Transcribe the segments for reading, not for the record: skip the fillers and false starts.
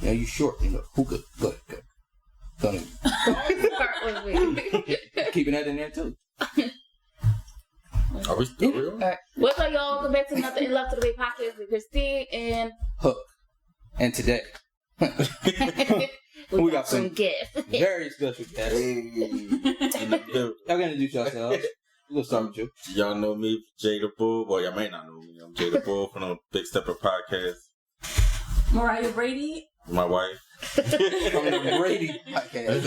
Yeah, you short. You know, hookah. Good. Don't even. Keeping that in there too. Are we still real? Alright. What's up, y'all? Welcome back to another In Love to the Way podcast with Christine and Hook. And today we got some guests. Very special guests. Y'all gonna introduce yourselves. We'll start with you. Y'all know me, Jay the Bull. Well, y'all may not know me. I'm Jay the Bull from the Big Stepper podcast. Mariah Brady. My wife. From the Brady podcast.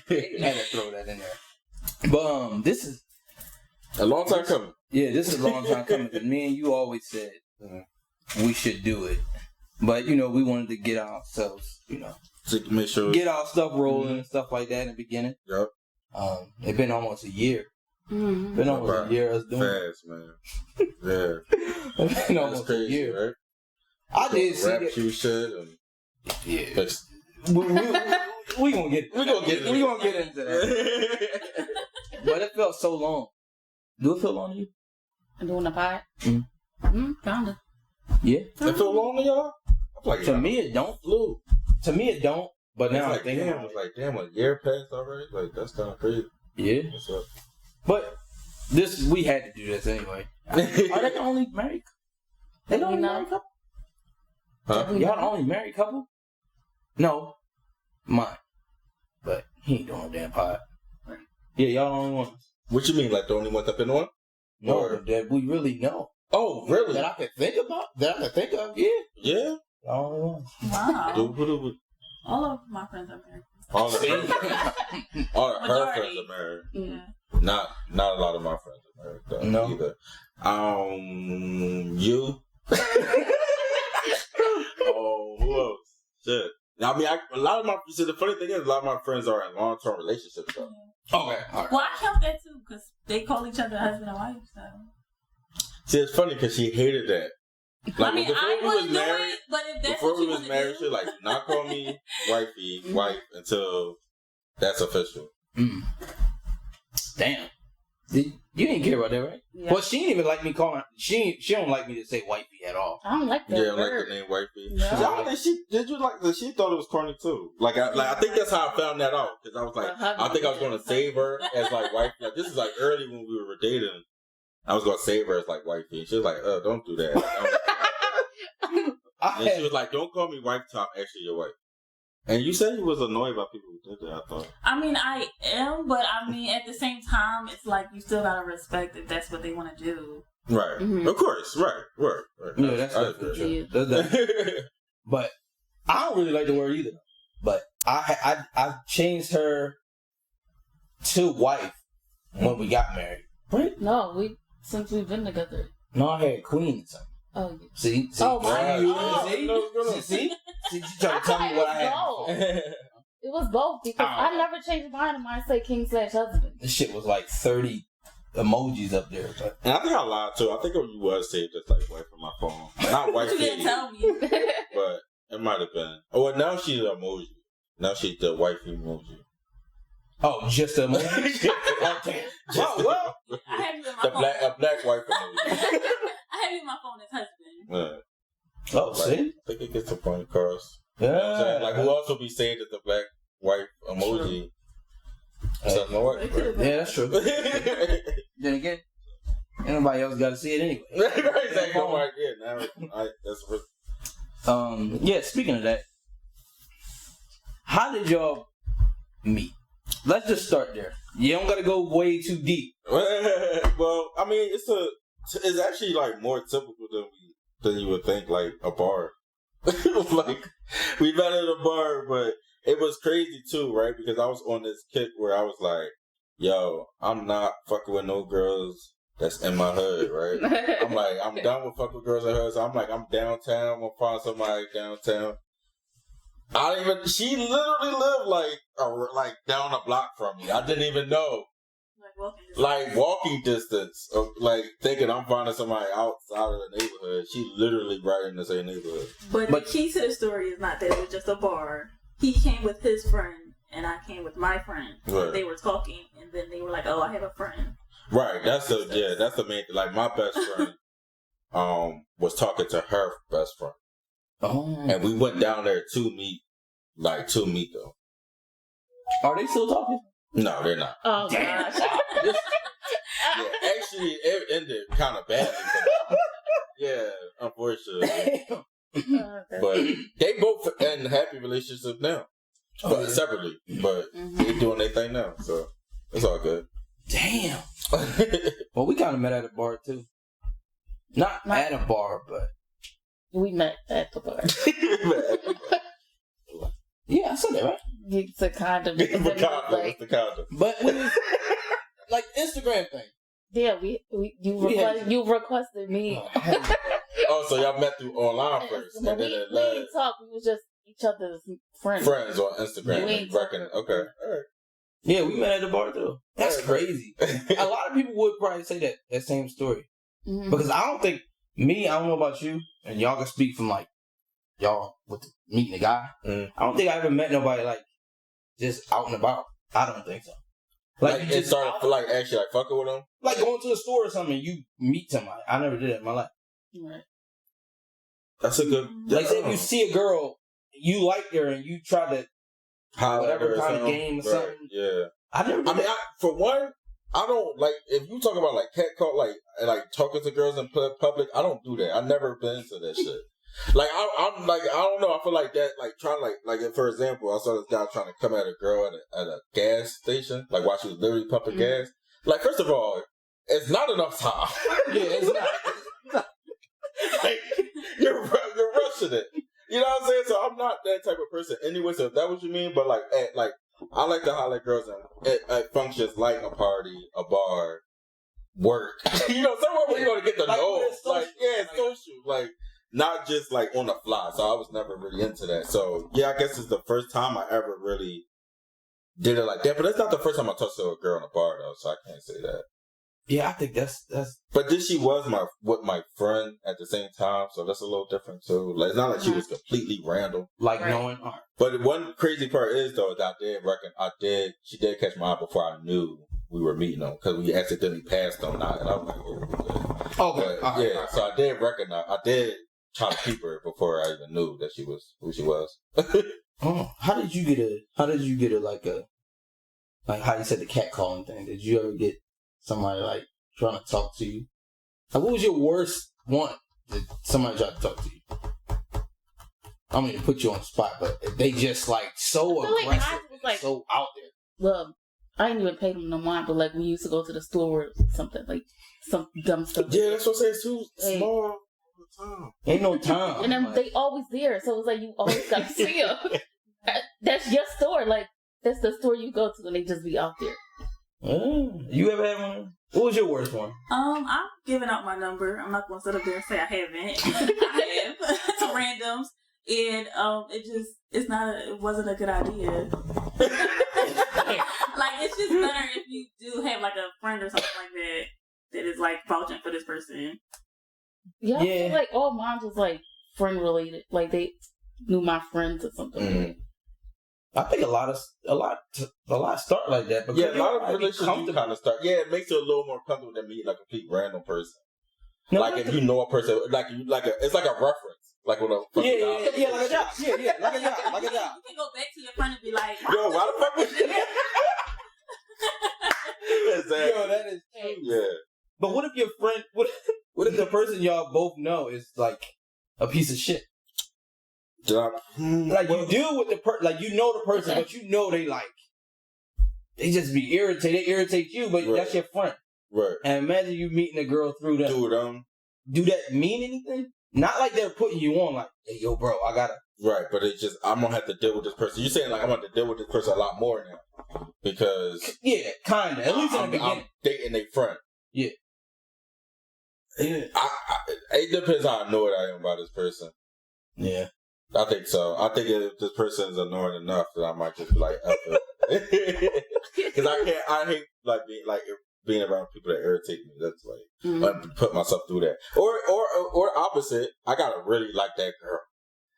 Had to throw that in there. But this is A long time coming. Yeah, this is a long time coming. Because me and you always said we should do it. But, you know, we wanted to get ourselves, you know, To make sure. get our stuff rolling and stuff like that in the beginning. Yep. It's been almost a year. Mm-hmm. Been almost a year us doing it. Fast, man. Yeah. It's been That's almost crazy, a year. right? I did see rap that. you shit and Yeah. We gonna get We gonna get into that. But it felt so long. Do it feel long to you? Doing a pod? Kinda. Yeah. It feel long to y'all? I feel like To me it don't. flew. To me it don't. But now It's I think damn, it's like damn, a year passed already. Like that's kind of crazy. yeah. What's up? But we had to do this anyway. Are they the only married? They the only married couple? Huh? Y'all the only married couple? No, mine. But he ain't doing no damn pod. Yeah, y'all the only ones. What you mean? Like the only one up in the one? No, Or- that we really know. Oh, really? That I can think about. That I can think of. Yeah, Yeah. the only ones. Wow. Do. All of my friends are married. All of her Majority. friends are married. Yeah. Not a lot of my friends are married though, No. either. You. Oh, who else? Shit. I mean, the funny thing is, a lot of my friends are in long-term relationships though. Okay, all right. Well, I count that too because they call each other husband and wife. So. See, it's funny because she hated that. I mean, I wouldn't do it, but if that's before what we you was want married, to she do. like not call me wifey, wife until that's official. Damn. You didn't care about that, right? Yeah. Well, she didn't even like me calling. She don't like me to say wifey at all. I don't like that Yeah, like word. the name wifey. Yeah. I don't think she thought it was corny too. Like I think that's how I found that out because I was like, I think I was going to save her as like wifey. Like this is like early when we were dating. I was going to save her as like wifey. And she was like, don't do that. And she was like, don't call me wife till I'm actually your wife. And you said you was annoyed by people who did that, I thought. I mean, I am, but I mean, at the same time, it's like you still gotta respect if that's what they want to do. Right. Mhm. Of course. Right. Yeah, that's definitely true. That's definitely- But I don't really like the word either. But I changed her to wife when we got married. Right? No, since we've been together. No, I had queen or something. Oh, yeah. See? Oh, mine. See? See? She tried to tell me what I had. It was both because I never changed mine and mine say king/husband. This shit was like 30 emojis up there. But And I think I lied too. I think you was saved as like wife on my phone. Not wife. You didn't tell me. But it might have been. Oh, well, now she's an emoji. Now she's the wifey emoji. oh, just a emoji? Oh, damn. Well, I have you in my The phone. a black wife emoji. I have you in my phone as husband. Yeah. oh, Like, see? I think it gets the point across. You know what I'm saying? Like, who else would be saved as the black wife emoji? Something like that. Yeah, that's true. Then again, ain't nobody else got to see it anyway. Exactly. No idea. Now, that's what. Yeah, speaking of that, how did y'all meet? Let's just start there. You don't got to go way too deep. Well, I mean, it's actually like more typical than you would think. Like a bar, like we met at a bar, but it was crazy too, right? Because I was on this kick where I was like, "Yo, I'm not fucking with no girls that's in my hood, right?" I'm like, I'm done with fucking girls in hood, so I'm like, I'm downtown. I'm gonna find somebody downtown. She literally lived like down a block from me. I didn't even know. Like walking distance of like thinking I'm finding somebody outside of the neighborhood. She literally right in the same neighborhood. But the key to the story is not that it was just a bar. He came with his friend, and I came with my friend. Right. They were talking, and then they were like, "Oh, I have a friend." Right. That's the main thing. Like my best friend was talking to her best friend. And we went down there to meet though. Are they still talking? No, they're not. Oh gosh. Yeah, actually, it ended kind of badly. Yeah, unfortunately. But they both in happy relationships now, but separately. But they're doing their thing now, so it's all good. Damn. Well, we kind of met at a bar too. Not at a bar, but we met at the bar. Yeah, I said that right. It's a condom. The condom. But we was, like Instagram thing. Yeah, you requested me. Oh, so y'all met through online first, and then we didn't talk. We was just each other's friends. Friends on Instagram. Okay, all right. Yeah, we met at the bar too. That's crazy. A lot of people would probably say that same story. Because I don't know about you, and y'all can speak from like y'all with meeting a guy. I don't think I ever met nobody like just out and about. I don't think so. Like you just started actually fucking with them? Like going to the store or something and you meet somebody. I never did that in my life. Right. That's a good... Like say if you see a girl, you like her and you try to whatever kind of game or something. Yeah. I never did that. For one, I don't like if you talk about like catcall, like talking to girls in public. I don't do that. I've never been into that shit. Like I'm like I don't know. I feel like that. Like trying like for example, I saw this guy trying to come at a girl at a gas station, like while she was literally pumping gas. Like first of all, it's not enough time. Yeah, it's not. Like you're rushing it. You know what I'm saying? So I'm not that type of person anyway. So if that's what you mean, but like I like to holler at girls at functions like a party, a bar, work. You know, somewhere where you're gonna get to know. Like social. Like not just like on the fly. So I was never really into that. So yeah, I guess it's the first time I ever really did it like that. But that's not the first time I talked to a girl in a bar though, so I can't say that. Yeah, I think that's. But then she was my friend at the same time, so that's a little different too. Like it's not like she was completely random. Like knowing. But one crazy part is though that she did catch my eye before I knew we were meeting them because we accidentally passed them, and I was like, oh, okay, but, so I did recognize. I did try to keep her before I even knew that she was who she was. Oh, how did you get a like how you said the catcalling thing? Did you ever get somebody like trying to talk to you? Like, what was your worst one that somebody tried to talk to you? I don't mean to put you on the spot, but they just like so aggressive, like, so out there. Well, I didn't even pay them no mind, but like we used to go to the store or something, like some dumb stuff. Yeah, that's what I'm saying. It's too small. Ain't no time. And then they always there, so it's like you always got to see them. That's your store, like that's the store you go to, and they just be out there. You ever had one? What was your worst one? I'm giving out my number. I'm not going to sit up there and say I haven't. I have to randoms, and it wasn't a good idea. Like it's just better if you do have like a friend or something like that is like vouching for this person. Yeah, I feel like all mine was like friend related. Like they knew my friends or something. Mm-hmm. I think a lot start like that. Yeah, a lot of relationships kind of start. Yeah, it makes it a little more comfortable than meeting like a complete random person. No, like if you know a person, it's like a reference. Like with a like a job. Yeah, like a job. You can go back to your friend and be like, "Yo, why the fuck was you?" Exactly. Yo, that is true. Yeah. But what if your friend? What if the person y'all both know is like a piece of shit? Like you deal with the like you know the person, but you know they they just be irritated. They irritate you, but that's your friend. Right. And imagine you meeting a girl through them. Through them. Do that mean anything? Not like they're putting you on. Like, hey, yo, bro, I gotta. Right, but it's just I'm gonna have to deal with this person. You're saying like I'm gonna have to deal with this person a lot more now because kinda. At least in the beginning, I'm dating a friend. Yeah. It depends how annoyed I am by this person. Yeah. I think so. I think if this person is annoying enough, that I might just be like, F it. Because I hate being around people that irritate me. That's like, I put myself through that. Or opposite, I gotta really like that girl.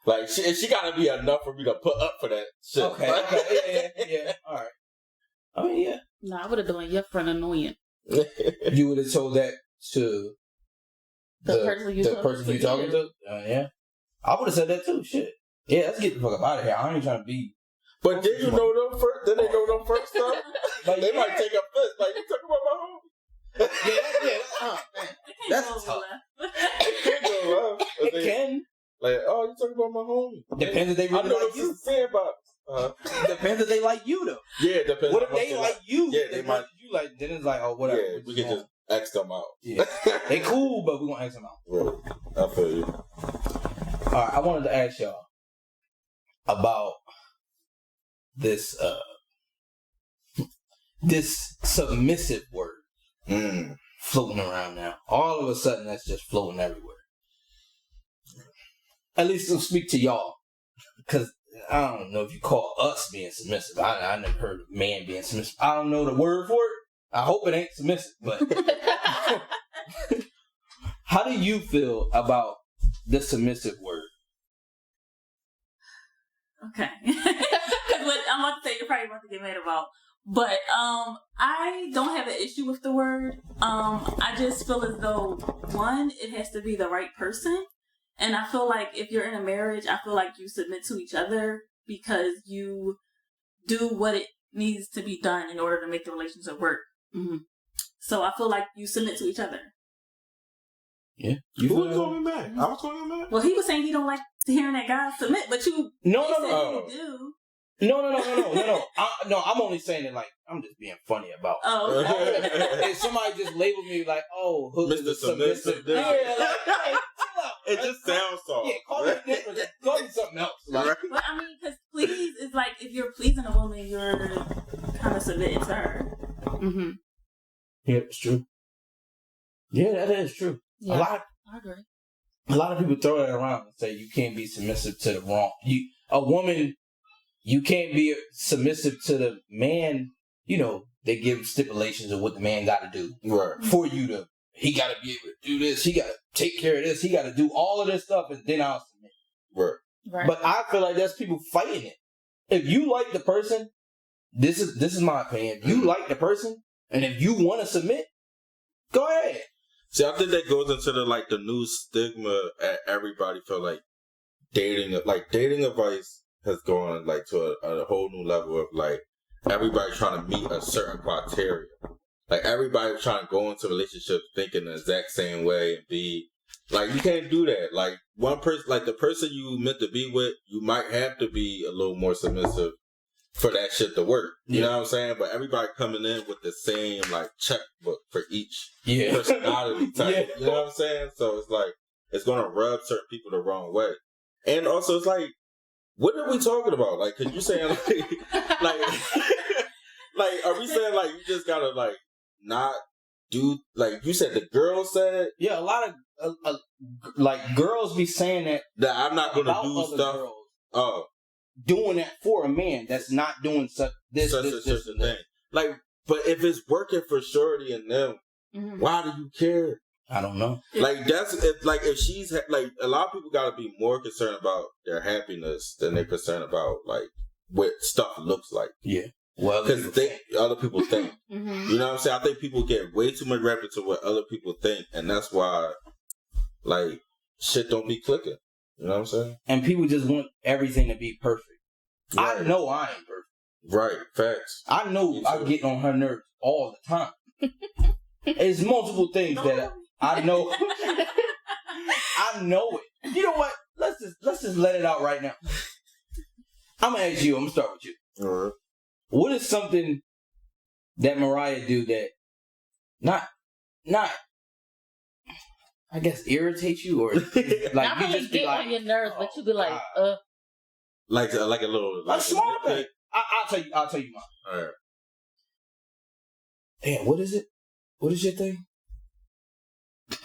Like, she gotta be enough for me to put up for that shit. Okay. Yeah. All right. I mean, yeah. No, I would have done your friend annoying. You would have told that to the person you talking to? Yeah. I would have said that too. Shit. Yeah, let's get the fuck up out of here. I ain't trying to be. But did you know them first? Did they know them first though? Like, they might take offense. Like, you talking about my homie? Man. That's tough. It can go left. It can. Like, oh, you talking about my homie? Depends if they really like you. Depends if they like you though. Yeah, it depends. What if they like you? Yeah, they might. You like. Then it's like, oh, whatever. Yeah, we can just X them out. Yeah, they cool, but we gonna X them out. Right. I feel you. All right, I wanted to ask y'all about this this submissive word floating around now. All of a sudden, that's just floating everywhere. At least it'll speak to y'all, because I don't know if you call us being submissive. I never heard of man being submissive. I don't know the word for it. I hope it ain't submissive, but how do you feel about the submissive word? Okay. Because what I'm about to say, you're probably about to get mad about. But I don't have an issue with the word. I just feel as though, one, it has to be the right person. And I feel like if you're in a marriage, I feel like you submit to each other because you do what it needs to be done in order to make the relationship work. Mm-hmm. So I feel like you submit to each other. Yeah. Who was calling me back? I was calling him back? Well, he was saying he don't like hearing that guy submit, but you No. you do. No, I'm only saying it like, I'm just being funny about it. Oh, okay. And somebody just labeled me like, oh, Hook Mr. Submissive. Yeah, like, hey, chill out. It just sounds soft. Yeah, call me different. Call me something else. Like, But I mean, because please is like, if you're pleasing a woman, you're kind of submitting to her. Mm-hmm. Yeah, it's true. Yeah, that is true. Yeah, I agree. A lot of people throw that around and say you can't be submissive to the wrong. A woman, you can't be submissive to the man. You know, they give stipulations of what the man got to do for you to. He got to be able to do this. He got to take care of this. He got to do all of this stuff, and then I'll submit. Right. But I feel like that's people fighting it. If you like the person, this is my opinion. If you like the person, and if you want to submit, go ahead. See, I think that goes into the new stigma at everybody feel like dating advice has gone to a whole new level of everybody trying to meet a certain criteria. Like everybody trying to go into relationships thinking the exact same way and be you can't do that. Like one person, the person you meant to be with, you might have to be a little more submissive for that shit to work. You know what I'm saying? But everybody coming in with the same checkbook for each personality type. You know what I'm saying? So it's it's gonna rub certain people the wrong way. And also it's what are we talking about? Cause you saying are we saying you just gotta not do you said the girl said? Yeah, a lot of girls be saying that I'm not gonna do stuff. Girls, doing that for a man that's not doing such a thing. But if it's working for Shorty and them, why do you care? I don't know. If she's a lot of people got to be more concerned about their happiness than they're concerned about what stuff looks like. Yeah. Well, because other people think. You know what I'm saying? I think people get way too much wrapped into what other people think, and that's why shit don't be clicking. You know what I'm saying? And people just want everything to be perfect. Right. I know I ain't perfect. Right, facts. I know I get on her nerves all the time. It's multiple things that I know. I know it. You know what? Let's just let it out right now. I'm gonna ask you. I'm gonna start with you. All right. What is something that Mariah do that not I guess irritates you or not you just get on your nerves, but you be like a little a small thing. I'll tell you mine. All right. Damn, what is it? What is your thing?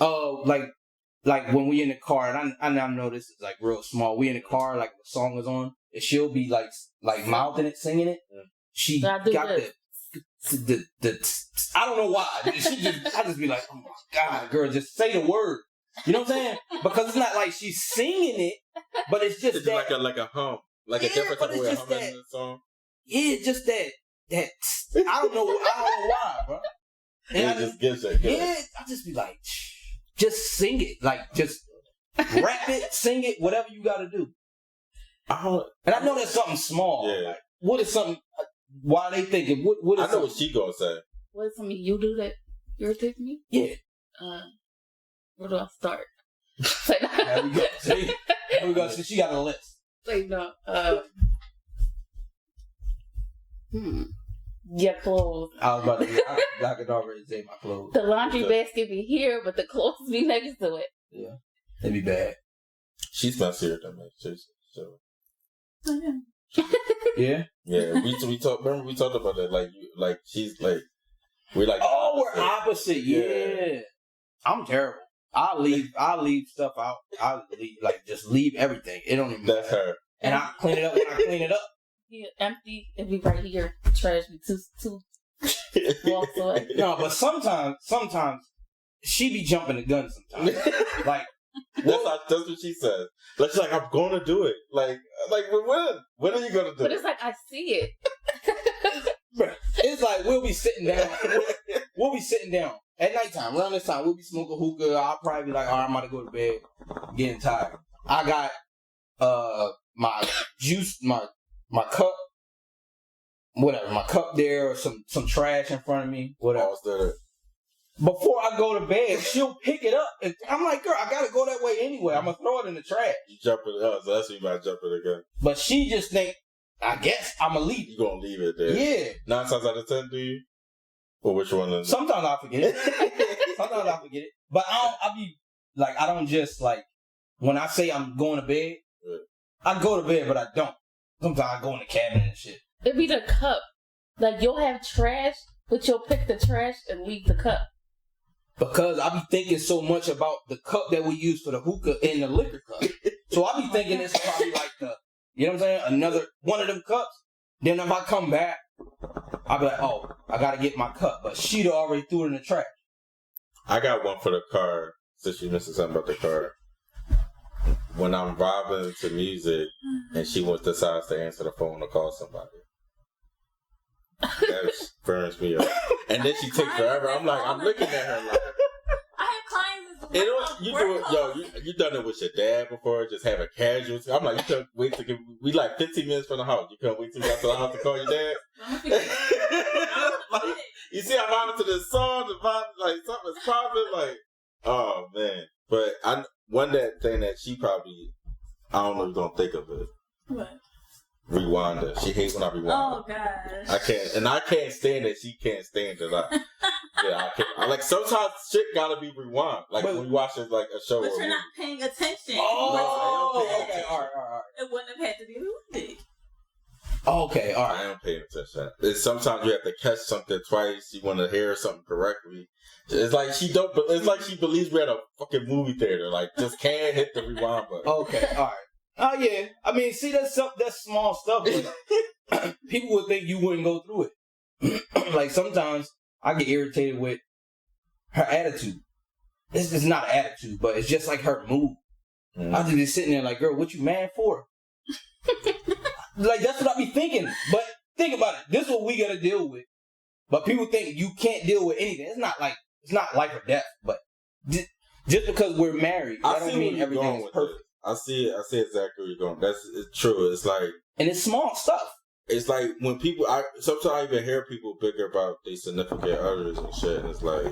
Oh, like when we in the car, and I now know this is real small. We in the car, the song is on, and she'll be mouthing it, singing it. She got the I don't know why. I just be like, oh my God, girl, just say the word. You know what I'm saying? Because it's not like she's singing it, but it's just that, like a hum, a different type of way of humming in the song. Yeah, just that I don't know why, bro. And it just gets it. Yeah, I just be like, just sing it, just Rap it, sing it, whatever you got to do. And I know that's something small. Yeah. Like, what is something? Why they thinking? What is I know what she gonna say. What is something you do that irritates me? Yeah. Where do I start? There we go. See? There we go. So she got a list. Say no. Your clothes. I was about to. I could already say my clothes. The laundry basket be here, but the clothes be next to it. Yeah, it'd be bad. She's messier than me. So. Yeah. Yeah. We talked. Remember we talked about that. Like she's like. We're like. Oh, we're opposite. Yeah. I'm terrible. I leave stuff out. Just leave everything. It don't even matter. That's her. And I clean it up when I clean it up. Yeah, empty. It be right here. Trash be two walks away. No, but sometimes she be jumping the gun sometimes. Like that's what she says. Like she's like, I'm gonna do it. Like when are you gonna do it? But it's like I see it. It's like we'll be sitting down. We'll be sitting down at nighttime. Around this time, we'll be smoking hookah. I'll probably be like, all right, I'm about to go to bed. Getting tired. I got my juice, my cup, whatever, my cup there, or some trash in front of me, whatever. Before I go to bed, she'll pick it up, and I'm like, girl, I gotta go that way anyway. I'm gonna throw it in the trash. You jump it up, so that's when you might jump it again. But she just think, I guess I'm gonna leave it. You gonna leave it there? Yeah. 9 times out of 10, do you? Or which one? Is Sometimes I forget it. Sometimes I forget it. But I don't just like, when I say I'm going to bed, I go to bed, but I don't. Sometimes I go in the cabinet and shit. It be the cup. Like, you'll have trash, but you'll pick the trash and leave the cup. Because I be thinking so much about the cup that we use for the hookah and the liquor cup. So I be thinking it's probably like you know what I'm saying? Another one of them cups. Then if I come back, I'll be like, oh, I gotta get my cup. But she'd already threw it in the trash. I got one for the car, since you mentioned something about the car. When I'm vibing to music and she decides to answer the phone or call somebody. That burns me up. And then she takes forever. I'm looking at her like. I have clients. You do it, you done it with your dad before, just have a casual. I'm like, you can't wait to get. We like 15 minutes from the house. You can't wait till you got to the house to call your dad. Like, you see, I'm vibing to this song. The vibe, like something's popping. Like, oh man. But one that thing that she probably, I don't know if you don't think of it. What? Rewind it. She hates when I rewind. Oh gosh. I can't stand that. She can't stand it. I can't. I like sometimes shit gotta be rewind. Like when you watch it like a show. But you're not paying attention. Oh, okay. All right. It wouldn't have had to be rewind. Okay, all right. I am paying attention. Sometimes you have to catch something twice. You want to hear something correctly. It's like she don't. It's like she believes we're at a fucking movie theater. Like just can't hit the rewind button. Okay, all right. Oh yeah. I mean, see, that's small stuff. But people would think you wouldn't go through it. Like sometimes I get irritated with her attitude. It's just not attitude, but it's just like her mood. I just be sitting there like, girl, what you mad for? Like that's what I be thinking. But think about it. This is what we gotta deal with. But people think you can't deal with anything. It's not life or death. But just because we're married, that don't mean everything is perfect. I see exactly where you're going. It's true. It's like, and it's small stuff. It's like when people, sometimes I even hear people bigger about their significant others and shit, and it's like,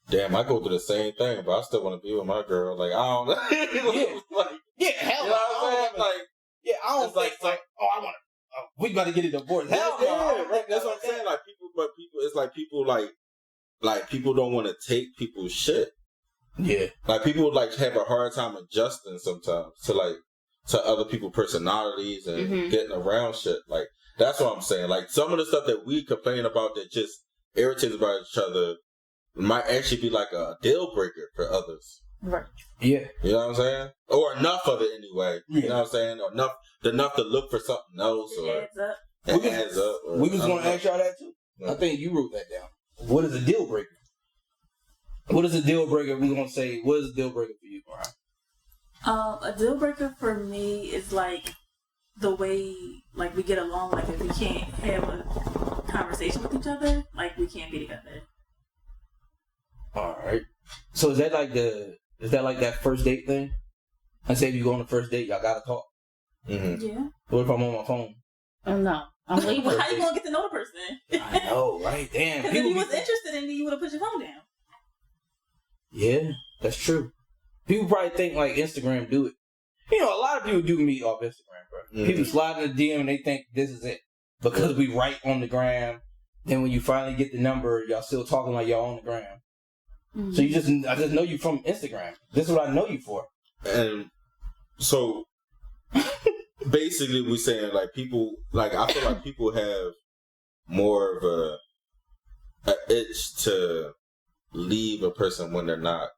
damn, I go through the same thing, but I still want to be with my girl. Like, I don't know. Hell you know what I'm saying? I don't think like, oh, I want to, we about to get a divorce. Hell no. Right. That's what I'm saying. Like, it's like people, like people don't want to take people's shit. Yeah. Like, people like have a hard time adjusting sometimes to other people's personalities and getting around shit. Like, that's what I'm saying. Like, some of the stuff that we complain about that just irritates about each other might actually be like a deal breaker for others. Right. Yeah. You know what I'm saying? Or enough of it anyway. Yeah. You know what I'm saying? Or enough to look for something else. It adds up. We was going to ask y'all that too. Yeah. I think you wrote that down. What is a deal breaker? What is a deal breaker? We're going to say, what is a deal breaker for you, Brian? A deal breaker for me is like the way like we get along. Like if we can't have a conversation with each other, like we can't be together. All right. So is that like the Is that like that first date thing? And say if you go on the first date, y'all gotta talk. Mm-hmm. Yeah. What if I'm on my phone? No. I'm waiting. How you gonna get to know the person? I know, right? Damn. Because if you was interested in me, you would have put your phone down. Yeah, that's true. People probably think like Instagram do it. You know, a lot of people do meet off Instagram, bro. Mm-hmm. People slide in the DM and they think this is it. Because we write on the gram. Then when you finally get the number, y'all still talking like y'all on the gram. Mm-hmm. So I just know you from Instagram. This is what I know you for. And so basically we're saying like people, like I feel like people have more of a itch to leave a person when they're not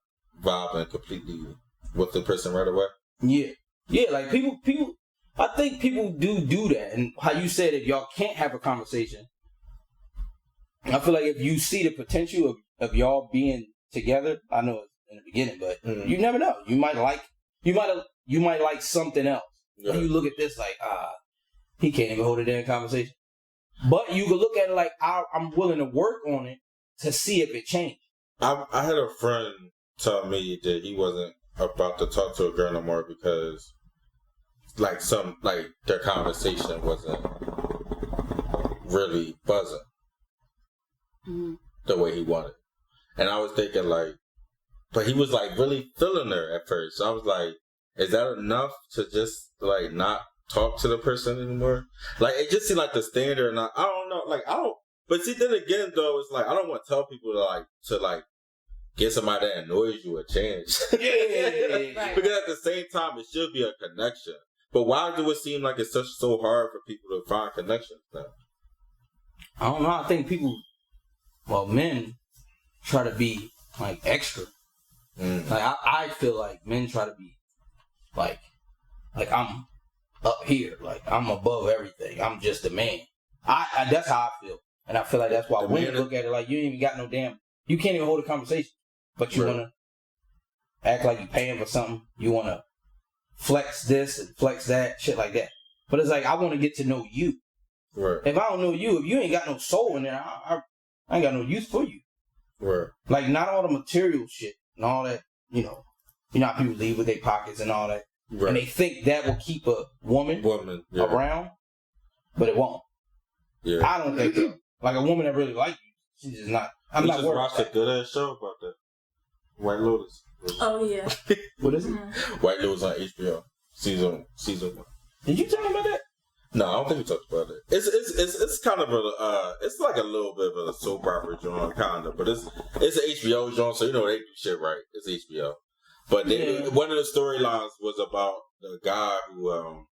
vibing completely with the person right away. Yeah, like people. I think people do that, and how you said if y'all can't have a conversation, I feel like if you see the potential of y'all being together, I know it's in the beginning, but you never know. You might like something else. Yeah. And you look at this like, he can't even hold a damn conversation. But you can look at it like I'm willing to work on it to see if it changed. I had a friend tell me that he wasn't about to talk to a girl no more because their conversation wasn't really buzzing the way he wanted. And I was thinking but he was really feeling her at first. So I was like, is that enough to just not talk to the person anymore? It just seemed like the standard, and I don't know, but see, then again though, it's I don't want to tell people to get somebody that annoys you a chance. Yeah. Right. Because at the same time, it should be a connection. But why do it seem like it's so hard for people to find connections now? I don't know. I think men try to be extra. I feel like men try to be like I'm up here, I'm above everything. I'm just a man. I that's how I feel, and I feel like that's why women look at it you ain't even got no damn. You can't even hold a conversation, but you wanna act like you paying for something. You wanna flex this and flex that, shit like that. But it's I want to get to know you. Right. If I don't know you, if you ain't got no soul in there, I ain't got no use for you. Right. Not all the material shit and all that, you know how people leave with their pockets and all that. Right. And they think that will keep a woman around, but it won't. Yeah. I don't think so. A woman that really likes you, she's just not. I'm not worried. Watched a good ass show about that. White Lotus. Oh yeah. What is it? White Lotus on HBO. Season 1. Did you tell me about that? No, I don't think we talked about it. It's kind of it's like a little bit of a soap opera joint, kind of, but it's an HBO joint, so they do shit right. It's HBO, but one of the storylines was about the guy who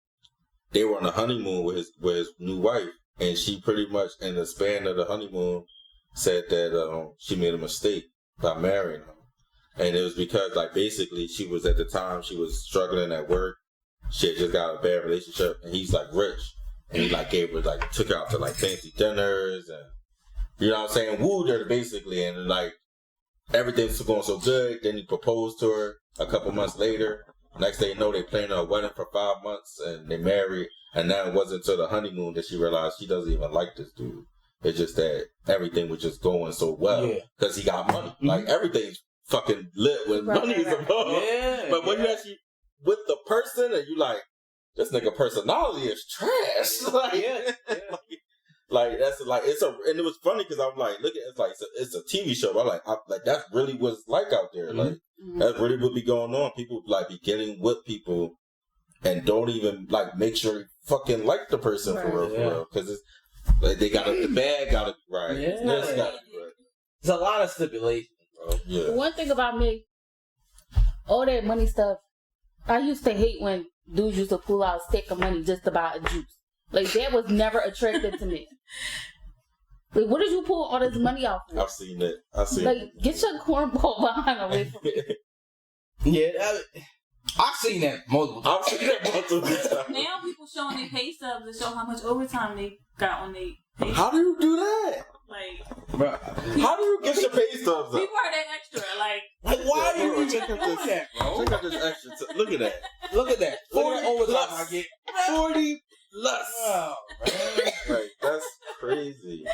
they were on a honeymoon with his new wife, and she pretty much in the span of the honeymoon said that she made a mistake by marrying him. And it was because, basically, she was struggling at work. She had just got a bad relationship, and he's, rich. And he, gave her, took her out to, fancy dinners, and, you know what I'm saying, wooed her, basically. And, everything's going so good. Then he proposed to her a couple months later. Next thing you know, they planned a wedding for 5 months, and they married. And now it wasn't until the honeymoon that she realized she doesn't even like this dude. It's just that everything was just going so well. Because he got money. Mm-hmm. Everything's fucking lit when money is involved. Yeah, but when you actually with the person and you this nigga personality is trash. That's and it was funny because I'm look at it's a TV show. I'm that's really what it's like out there. Mm-hmm. That's really what be going on. People be getting with people and don't even make sure they fucking like the person for real because it's they got the bag got to be right. Yeah. This got to be right. There's a lot of stipulations. Yeah. One thing about me, all that money stuff, I used to hate when dudes used to pull out a stick of money just to buy a juice. That was never attractive to me. What did you pull all this money out for? I've seen it. Get your cornball behind away from me. Yeah, I've seen that multiple times. Now people showing their pay stubs to show how much overtime they got on their pay stubs. How do you do that? Bro, how do you get your pay stubs up? People are that extra. Why do you even do that, bro? Check out this extra. Look at that. Look at that. 40 overtime I get. 40 plus. Oh, man. That's crazy.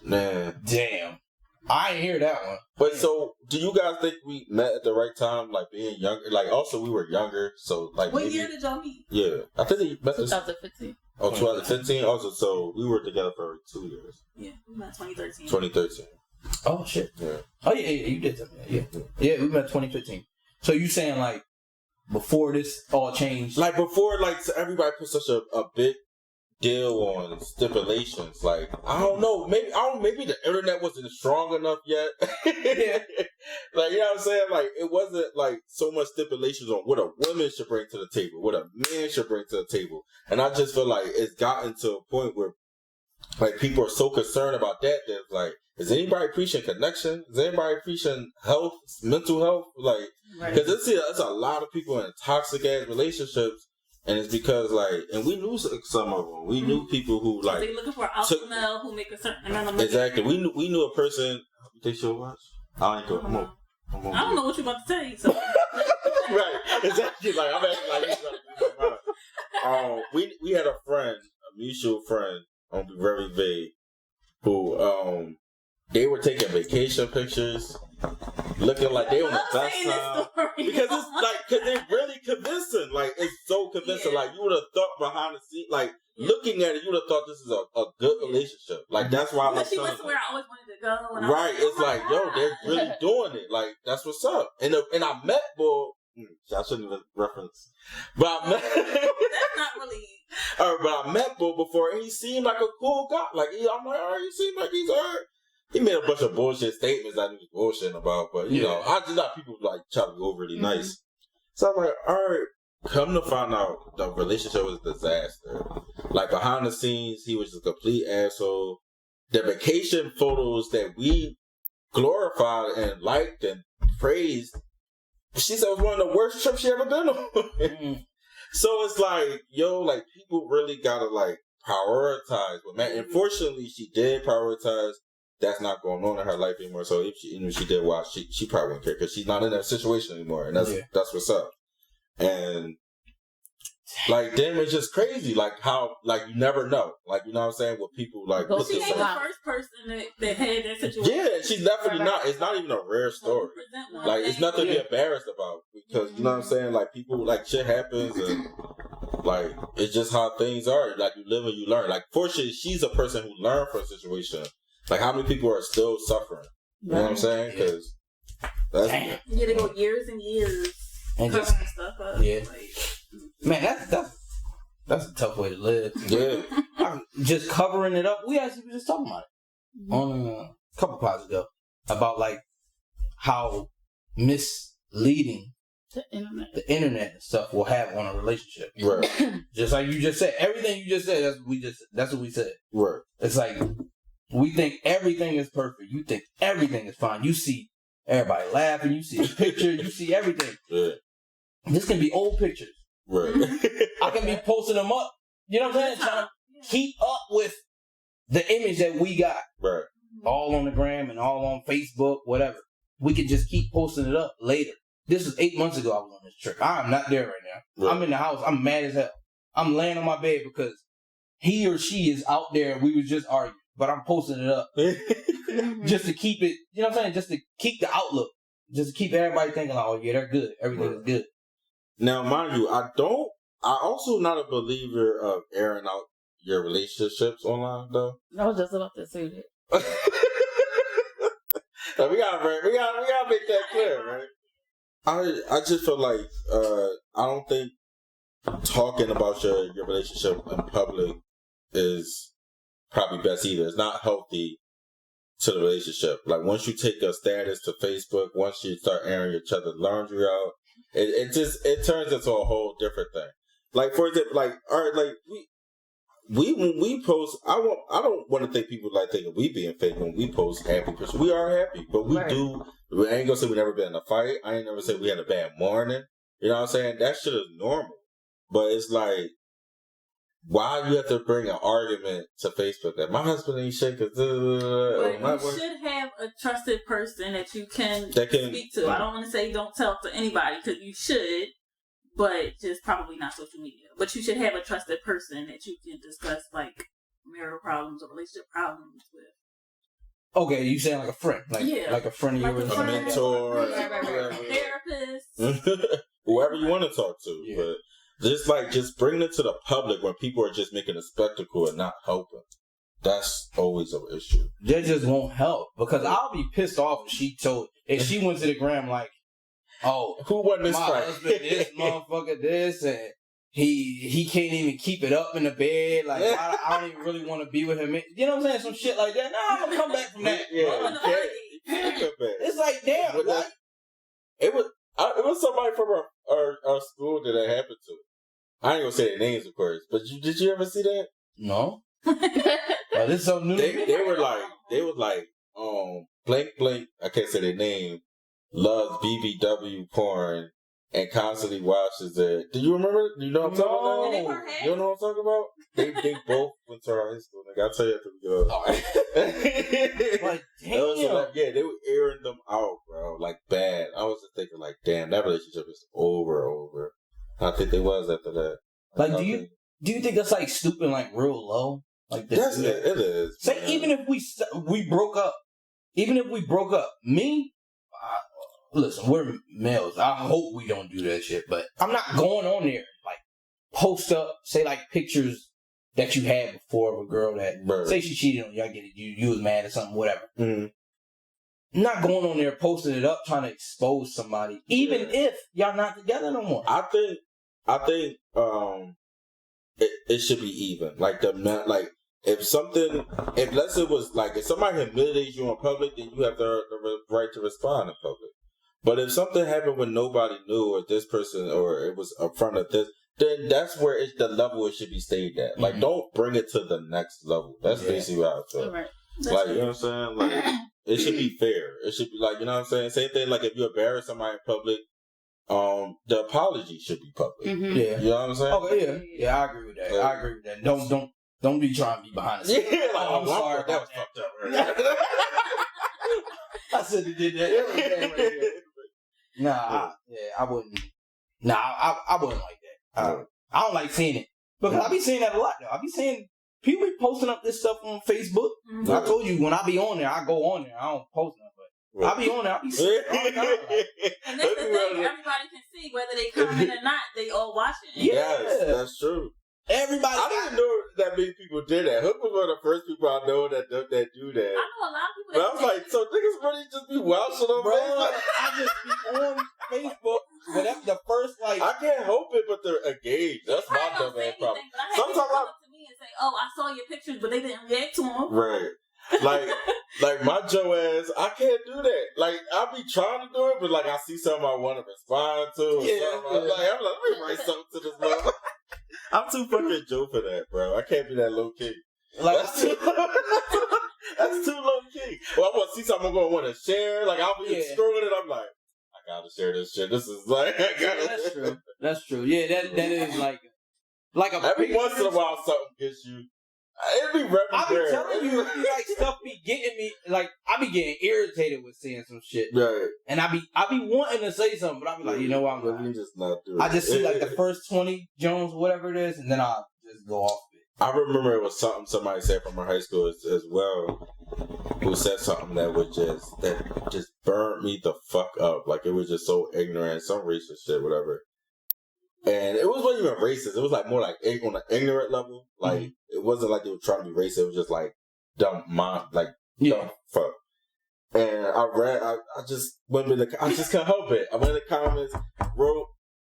Man. Damn. I ain't hear that one. But so, do you guys think we met at the right time? Like being younger, like also we were younger, so like. What year did y'all meet? Yeah, I think they met 2015. Oh, 2015. Also, so we were together for 2 years. Yeah, we met 2013. 2013. Oh shit. Yeah. Oh yeah, you did tell me that. Yeah, we met 2015. So you saying like before this all changed? Like before, like so everybody put such a big deal on stipulations. Like I don't know, maybe the internet wasn't strong enough yet. Yeah. Like you know what I'm saying? Like it wasn't like so much stipulations on what a woman should bring to the table, what a man should bring to the table. And I just feel like it's gotten to a point where like people are so concerned about that like, is anybody preaching connection? Is anybody preaching health, mental health? Like, because it's a lot of people in toxic ass relationships. And it's because, like, and we knew some of them. We knew people who, like... They're looking for an alpha male who make a certain amount of money. Exactly. We knew a person... They should watch? I ain't going. I don't know what you're about to say, so... Right. Exactly. Like, I'm acting like... we had a friend, a mutual friend, I'll be very vague, who, they were taking vacation pictures, looking like they on the best time. Because it's like, because they're really convincing. Like, it's so convincing. Like, you would have thought behind the scenes, like, looking at it, you would have thought this is a good relationship. Like, that's why I was she went to where I always wanted to go. And right. It's like, yo, they're really doing it. Like, that's what's up. And I met Bull. I shouldn't even reference. But I met... That's not really... But I met Bull before, and he seemed like a cool guy. Like, I'm like, he seemed like he's alright. He made a bunch of bullshit statements that he was bullshitting about, but you know, I just thought people like try to go really nice. So I'm like, alright, come to find out the relationship was a disaster. Like behind the scenes, he was just a complete asshole. The vacation photos that we glorified and liked and praised, she said it was one of the worst trips she ever been on. So it's like, yo, like people really gotta like prioritize. But man, unfortunately, she did prioritize. That's not going on in her life anymore. So if she did watch, she probably wouldn't care because she's not in that situation anymore, and that's what's up. And like, damn, it's just crazy. Like how, like you never know. Like you know what I'm saying? What people like. She ain't the first person that had that situation. Yeah, she's definitely not. It's not even a rare story. Like it's nothing to be embarrassed about because you know what I'm saying. Like people, like shit happens and. Like, it's just how things are. Like, you live and you learn. Like, fortunately, she's a person who learned from a situation. Like, how many people are still suffering? You know what I'm saying? Because that's... they go years and years and just stuff up. Yeah. Man, that's a tough way to live. Yeah. Just covering it up. We actually were just talking about it on a couple pods ago. About, like, how misleading the internet and stuff will have on a relationship. Right. Just like you just said. Everything you just said, that's what we said. Right. It's like we think everything is perfect. You think everything is fine. You see everybody laughing, you see a picture, you see everything. Yeah. This can be old pictures. Right. I can be posting them up. You know what I'm saying? Trying to keep up with the image that we got. Right. All on the gram and all on Facebook, whatever. We could just keep posting it up later. This was 8 months ago I was on this trip. I'm not there right now. Right. I'm in the house. I'm mad as hell. I'm laying on my bed because he or she is out there. We was just arguing. But I'm posting it up. Just to keep it, you know what I'm saying? Just to keep the outlook. Just to keep everybody thinking like, oh yeah, they're good. Everything is good. Now, mind you, I also not a believer of airing out your relationships online though. I was just about to say that. So we gotta make that clear, right? I just feel like I don't think talking about your relationship in public is probably best either. It's not healthy to the relationship. Like once you take a status to Facebook, once you start airing each other's laundry out, it turns into a whole different thing. Like for example, like all right, like we when we post, I don't want to think people like thinking we being fake when we post happy pictures. We are happy, but we do. I ain't gonna say we never been in a fight. I ain't never say we had a bad morning. You know what I'm saying? That shit is normal. But it's like, why you have to bring an argument to Facebook that my husband ain't shit? But you should have a trusted person that you can speak to. I don't want to say don't tell to anybody because you should. But just probably not social media. But you should have a trusted person that you can discuss like marital problems or relationship problems with. Okay, you saying like a friend, like a friend of yours, a mentor, therapist, whoever you want to talk to. But just bring it to the public when people are just making a spectacle and not helping. That's always an issue. That just won't help because I'll be pissed off if she went to the gram like, oh, who won this my fight? husband, this motherfucker, this, and he can't even keep it up in the bed. Like I don't even really want to be with him. You know what I'm saying? Some shit like that. Nah, I'm gonna come back from that. Yeah, it's like damn. What? It was somebody from our school that happened to. I ain't gonna say their names, of course, but did you ever see that? No. This is something new. They were like blank blank. I can't say their name. Loves BBW porn and constantly watches it. Do you remember? Do you know what I'm talking about? You don't know what I'm talking about? They both went to our high school. Like, I'll tell you after we get up. Like, damn. They were airing them out, bro. Like, bad. I was just thinking, like, damn, that relationship is over. I think they was after that. Like, do you think that's like stooping like real low? Like this? Yes, it is. Say man. Even if we broke up, me. Listen, we're males. I hope we don't do that shit, but I'm not going on there like post up, say like pictures that you had before of a girl that say she cheated on you. I get it. You was mad or something, whatever. Mm-hmm. I'm not going on there posting it up trying to expose somebody, even if y'all not together no more. I think it should be even. Like if let's say it was like if somebody humiliates you in public, then you have the right to respond in public. But if something happened when nobody knew, or this person, or it was in front of this, then that's where the level it should be stayed at. Like, don't bring it to the next level. That's basically how I feel. Right. Like, you know what I'm saying? Like, it should be fair. It should be like, you know what I'm saying? Same thing, like if you embarrass somebody in public, the apology should be public. Mm-hmm. Yeah. You know what I'm saying? Oh, yeah, I agree with that. I agree with that. Don't be trying to be behind the scenes. Yeah, like, I'm sorry. That was fucked up. Right? I said they did that. I wouldn't. I wouldn't like that. I don't like seeing it. Because I be seeing that a lot, though. I be seeing people be posting up this stuff on Facebook. Mm-hmm. I told you, when I be on there, I go on there. I don't post nothing, but I be on there. I be seeing it all the time. And that's the thing. Everybody can see whether they comment or not. They all watching. Yes, that's true. Everybody. I didn't know that many people did that. Hook was one of the first people I know that do that. I know a lot of people. But I was like, so niggas really just be watching on Facebook? I just be on Facebook. Whatever the first I can't help it, but they're engaged. That's my dumb ass problem. Sometimes come up to me and say, "Oh, I saw your pictures," but they didn't react to them. Right. Like my Joe ass, I can't do that. Like I be trying to do it, but like I see something I want to respond to. Or something. I'm like, let me write something to this motherfucker. I'm too fucking Joe for that, bro. I can't be that low key. Like that's too low key. Well, I want to see something I'm gonna want to share. Like I'll be scrolling it. I'm like, I gotta share this shit. This is like, that's true. That's true. Yeah, that is like a every once in a while something gets you. It'd be I be telling you, like stuff be getting me. Like I be getting irritated with seeing some shit, right? And I be wanting to say something, but I be like, you know what? I'm just not doing. I just see like the first 20 Jones, whatever it is, and then I'll just go off it. I remember it was something somebody said from our high school as well, who said something that just burned me the fuck up. Like it was just so ignorant, some racist shit, whatever. And it wasn't even racist. It was like more like on an ignorant level. Like it wasn't like they were trying to be racist. It was just like dumb dumb fuck. And I just went in I just couldn't help it. I went in the comments, wrote,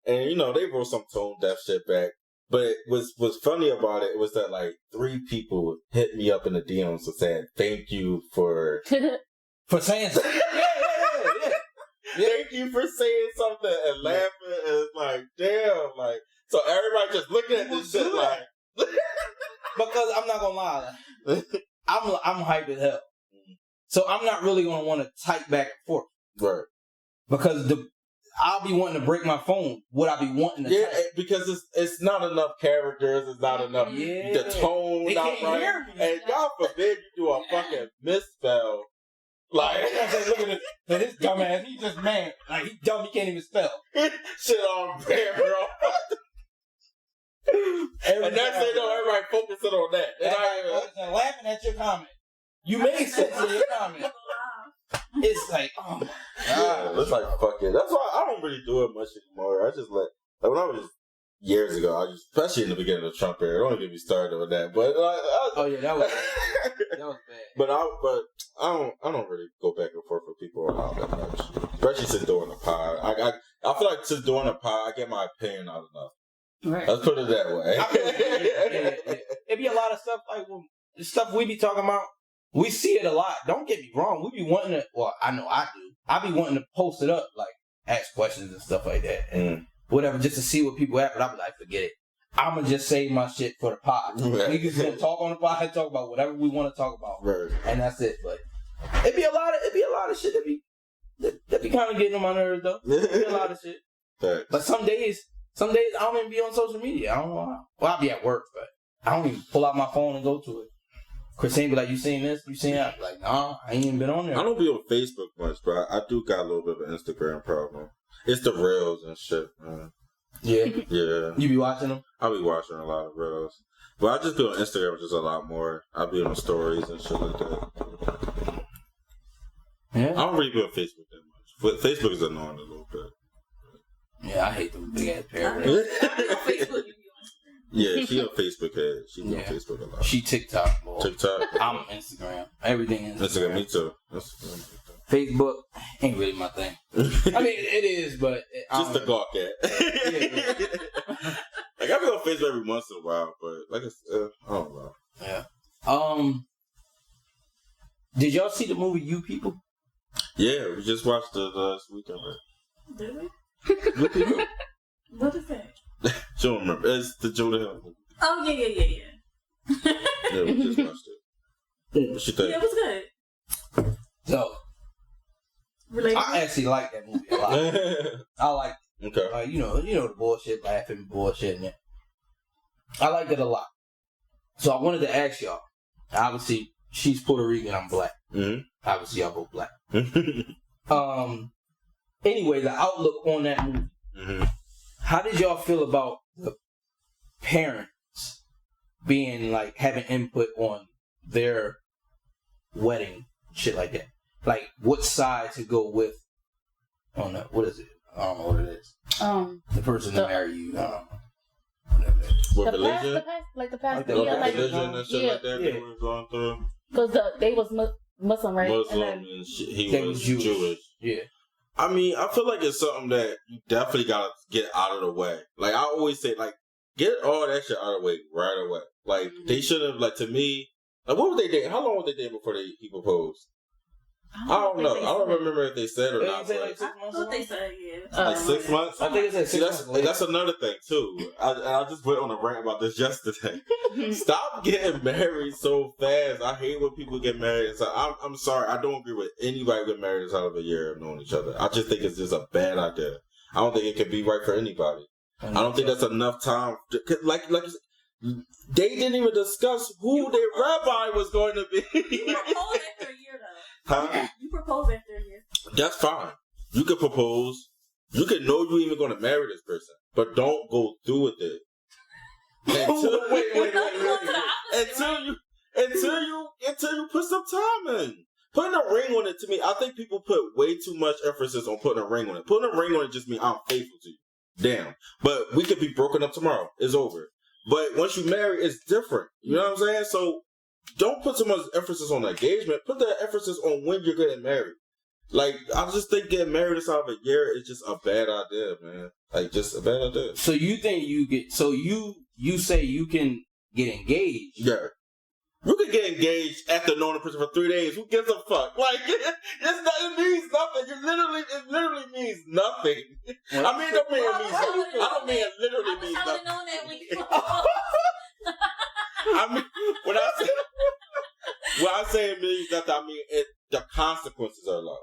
and they wrote some tone deaf shit back. But what's funny about it was that like 3 people hit me up in the DMs and said thank you for saying something. Thank you for saying something and laughing, and it's like, damn, like, so everybody just looking at this shit like, because I'm not gonna lie, I'm hyped as hell, so I'm not really gonna want to type back and forth, right? Because I'll be wanting to break my phone. Would I be wanting to? Yeah, type? Because it's not enough characters, it's not enough the tone, they not right, and God forbid you do a fucking misspell. Like, look at this dumbass. He's just mad. Like, he's dumb. He can't even spell. Shit on bad, bro. And that's it, though. Everybody focusing on that. Everybody focusing, laughing at your comment. You made sense in your comment. It's like, oh my yeah, it's like fuck it. That's why I don't really do it much anymore. I just like when I was years ago, especially in the beginning of the Trump era. Don't get me started with that. But oh yeah, that was bad. That was bad. But I don't really go back and forth with people all that much. Especially since doing the pod. I feel like since doing the pod, I get my opinion out enough. Right. Let's put it that way. It be a lot of stuff like the stuff we be talking about. We see it a lot. Don't get me wrong. We be wanting to. Well, I know I do. I be wanting to post it up, like ask questions and stuff like that, and whatever, just to see what people have. But I be like, forget it. I'ma just save my shit for the pod. Right. Niggas gonna talk on the pod and talk about whatever we want to talk about, right. And that's it. But it be a lot of shit that be kind of getting on my nerves though. It be a lot of shit. Thanks. But some days I don't even be on social media. I don't know how. Well, I'll be at work, but I don't even pull out my phone and go to it. Christine be like, you seen this? You seen that? I'm like, nah, I ain't even been on there. I don't be on Facebook much, but I do got a little bit of an Instagram problem. It's the reels and shit, man. Yeah. Yeah. You be watching them? I be watching a lot of reels. But I just be on Instagram just a lot more. I be on stories and shit like that. Yeah. I don't really be on Facebook that much. But Facebook is annoying a little bit. Yeah, I hate them big ass paragraphs. Facebook. Yeah, she on Facebook head. She be on Yeah. Facebook a lot. She TikTok, boy. TikTok. I'm Instagram. Everything Instagram. Instagram, me too. Facebook ain't really my thing. I mean, it is, but just to gawk at. Yeah. Like I be on Facebook every once in a while, but like I don't know. Yeah. Did y'all see the movie You People? Yeah, we just watched it last weekend. Right? Did we? You People. What is that? She don't remember. It's the Jonah Hill movie. Oh yeah. Yeah, we just watched it. What you think? Yeah, it was good. So, Related? I actually like that movie a lot. I like Okay. you know the bullshit, laughing bullshit in it. I like it a lot. So I wanted to ask y'all. Obviously, she's Puerto Rican, I'm black. Mm-hmm. Obviously, y'all both black. Anyway, the outlook on that movie. Mm-hmm. How did y'all feel about the parents being like having input on their wedding, shit like that? Like what side to go with on that? What is it? I don't know what it is. The person to marry you. I don't know. Whatever that is. What religion? The past, Like yeah, like religion and shit like that they were going through. because they was Muslim, right? Muslim And and he They was was Jewish. Yeah. I mean, I feel like it's something that you definitely gotta get out of the way. Like I always say, like get all that shit out of the way right away. Like they should have, like to me, like what were they dating? How long were they dating before he proposed? I don't know. I don't remember if they said or They not. say But like 6 I months. thought they said yeah. like 6 months. I think it said See, 6 months. that's another thing too. I just went on a rant about this yesterday. Stop getting married so fast. I hate when people get married. So I'm sorry. I don't agree with anybody getting married inside of a year of knowing each other. I just think it's just a bad idea. I don't think it could be right for anybody. I don't think that's enough time. Like they didn't even discuss who their rabbi was going to be. You proposed after a year though. Huh? You proposed after a year. That's fine. You can propose. You can know you're even going to marry this person, but don't go through with it. Until you put some time in. Putting a ring on it, to me, I think people put way too much emphasis on putting a ring on it. Putting a ring on it just means I'm faithful to you. Damn. But we could be broken up tomorrow. It's over. But once you marry, it's different. You know what I'm saying? So don't put so much emphasis on the engagement. Put the emphasis on when you're getting married. Like, I just think getting married inside of a year is just a bad idea, man. Like, just a bad idea. So you think you say you can get engaged? Yeah. You can get engaged after knowing the person for 3 days. Who gives a fuck? Like, it means nothing. It literally means nothing. I mean, it literally means I would have nothing. known that when you proposed. I mean, what I say it means that, I mean, the consequences are low.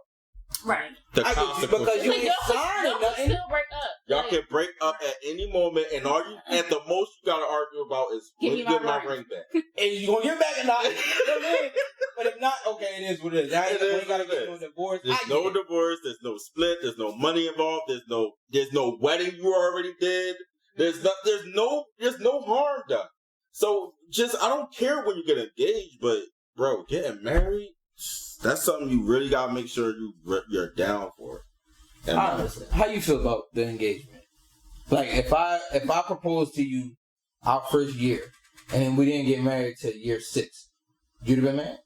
Right. The I get you, consequences. because you y'all ain't can signing nothing. still break up. Y'all can break up at any moment, and all you, at the most you gotta argue about is Give when me you get my my ring back. And you gonna get back or not? You know what I mean? But if not, okay, it is what it is. It is You gotta what it get no is. divorce. There's no divorce. There's no split. There's no money involved. There's no wedding you already did. There's no harm done. So just, I don't care when you get engaged, but bro, getting married, that's something you really gotta make sure you're down for. And honestly, how you feel about the engagement? Like, if I proposed to you our first year, and then we didn't get married till year 6, you'd have been mad?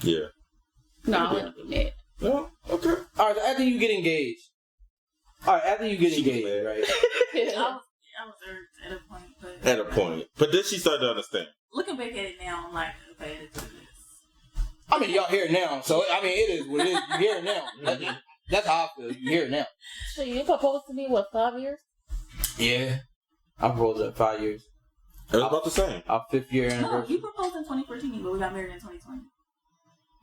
Yeah. No, I wouldn't be mad. No? Okay. Alright, so after you get engaged. Alright, after you get engaged, right? I was irked at a point. But at a point. But then she started to understand. Looking back at it now, I'm like, okay, it's this. I mean, y'all here now, so, I mean, it is what it is. You hear it now. That's how I feel. You hear it now. So you proposed to me, what, 5 years? Yeah. I proposed at 5 years. It was about the same. Our 5th year No, anniversary. you proposed in 2014, but we got married in 2020.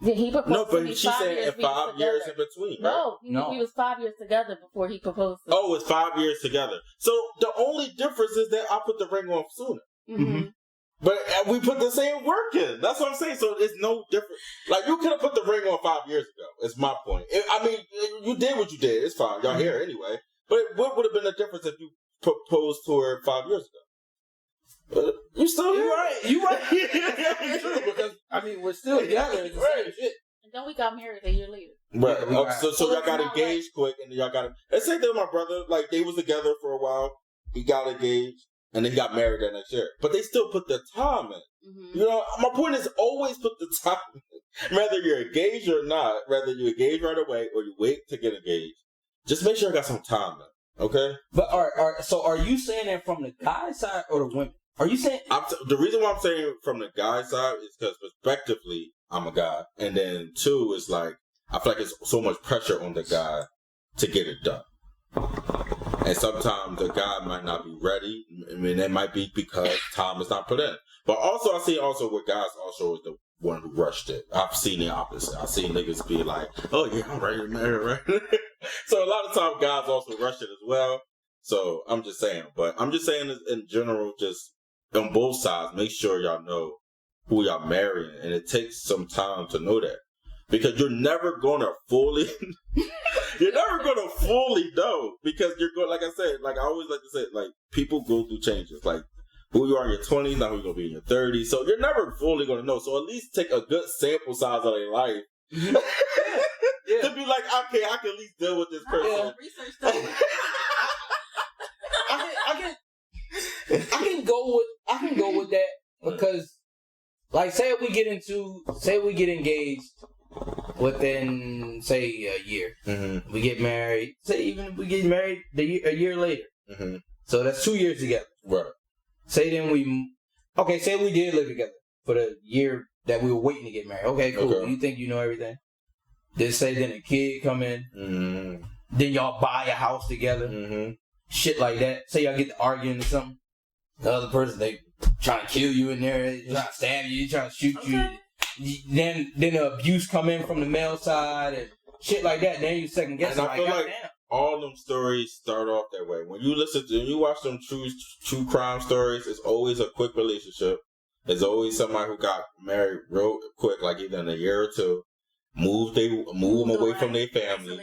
Yeah, he proposed No, to me but she 5 said years in 5 years in between, right? No, we was 5 years together before he proposed to me. Oh, it's 5 years together. So the only difference is that I put the ring on sooner. Mm-hmm. But we put the same work in. That's what I'm saying. So it's no different. Like, you could have put the ring on 5 years ago. It's my point. I mean, you did what you did. It's fine. Y'all here anyway. But what would have been the difference if you proposed to her 5 years ago? You still here? You right. You right. That's true, because, I mean, we're still together. It's the same shit. And then we got married a year later. Right. Yeah, So y'all got engaged quick, and then y'all got... Let's say that my brother, like, they was together for a while. He got engaged, and then he got married that next year. But they still put the time in. Mm-hmm. You know, my point is always put the time in. Whether you're engaged or not, whether you engage right away or you wait to get engaged, just make sure you got some time in. Okay? But so are you saying that from the guy side or the women? Are you saying... the reason why I'm saying from the guy side is because perspectively, I'm a guy. And then 2 is like, I feel like it's so much pressure on the guy to get it done. And sometimes the guy might not be ready. I mean, it might be because time is not put in. But also, I see also where guys also is the one who rushed it. I've seen the opposite. I've seen niggas be like, oh yeah, I'm ready to marry, right? So a lot of times guys also rush it as well. So I'm just saying. But I'm just saying in general, just on both sides, make sure y'all know who y'all marrying. And it takes some time to know that. Because you're never going to fully... You're never going to fully know. Because you're going... Like I said, like I always like to say, like, people go through changes. Like, who you are in your 20s, not who you're going to be in your 30s. So you're never fully going to know. So at least take a good sample size of their life. Yeah. To be like, okay, I can at least deal with this person. Yeah. Research stuff. I can go with that because, like, say we get engaged within, say, a year. Mm-hmm. We get married. Say even if we get married a year later. Mm-hmm. So that's 2 years together. Right. Say then say we did live together for the year that we were waiting to get married. Okay, cool. Okay. You think you know everything? Then say then a kid come in. Mm-hmm. Then y'all buy a house together. Mm-hmm. Shit like that. Say y'all get to arguing or something. The other person, they trying to kill you in there. They trying to stab you. Trying to shoot you. Then the abuse come in from the male side and shit like that. Then you second guess. And I feel like all them stories start off that way. When you watch them true crime stories, it's always a quick relationship. There's always somebody who got married real quick, like either in a year or 2. Move them away from their family,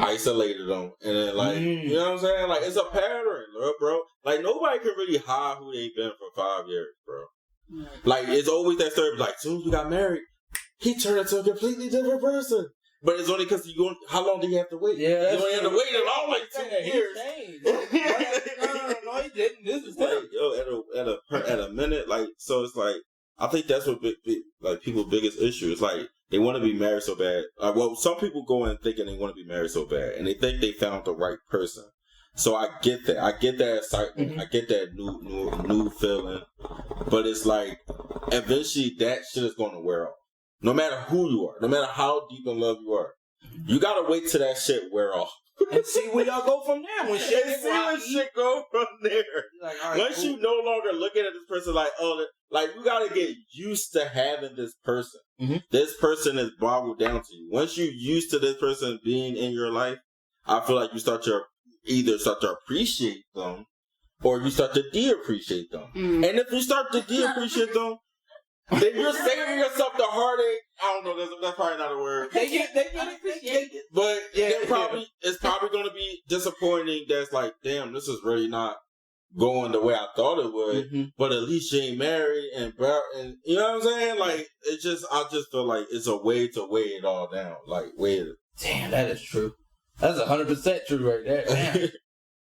isolated them, and then you know what I'm saying? Like, it's a pattern, bro. Like, nobody can really hide who they've been for 5 years, bro. Like, it's always that story, like, as soon as we got married, he turned into a completely different person. But it's only because how long do you have to wait? Yeah, you only have to wait a long, like 2 years. No, he didn't. This is like, at a minute, like, so it's like, I think that's what people's biggest issue is. Like, they want to be married so bad. Well, some people go in thinking they want to be married so bad, and they think they found the right person. So I get that. I get that excitement. Mm-hmm. I get that new feeling. But it's like, eventually that shit is going to wear off. No matter who you are, no matter how deep in love you are, you gotta wait till that shit wear off. And see where y'all go from there. When shit go from there. Like, right, once you no longer looking at this person like, oh, like, you gotta get used to having this person. Mm-hmm. This person is boggled down to you. Once you're used to this person being in your life, I feel like you either start to appreciate them or you start to de-appreciate them. Mm-hmm. And if you start to de-appreciate them, then you're saving yourself the heartache. I don't know, that's probably not a word. They get it. But it's probably going to be disappointing. That's like, damn, this is really not going the way I thought it would, but at least she ain't married and you know what I'm saying? Like, I just feel like it's a way to weigh it all down. Like, Damn, that is true. That's 100% true right there. Damn.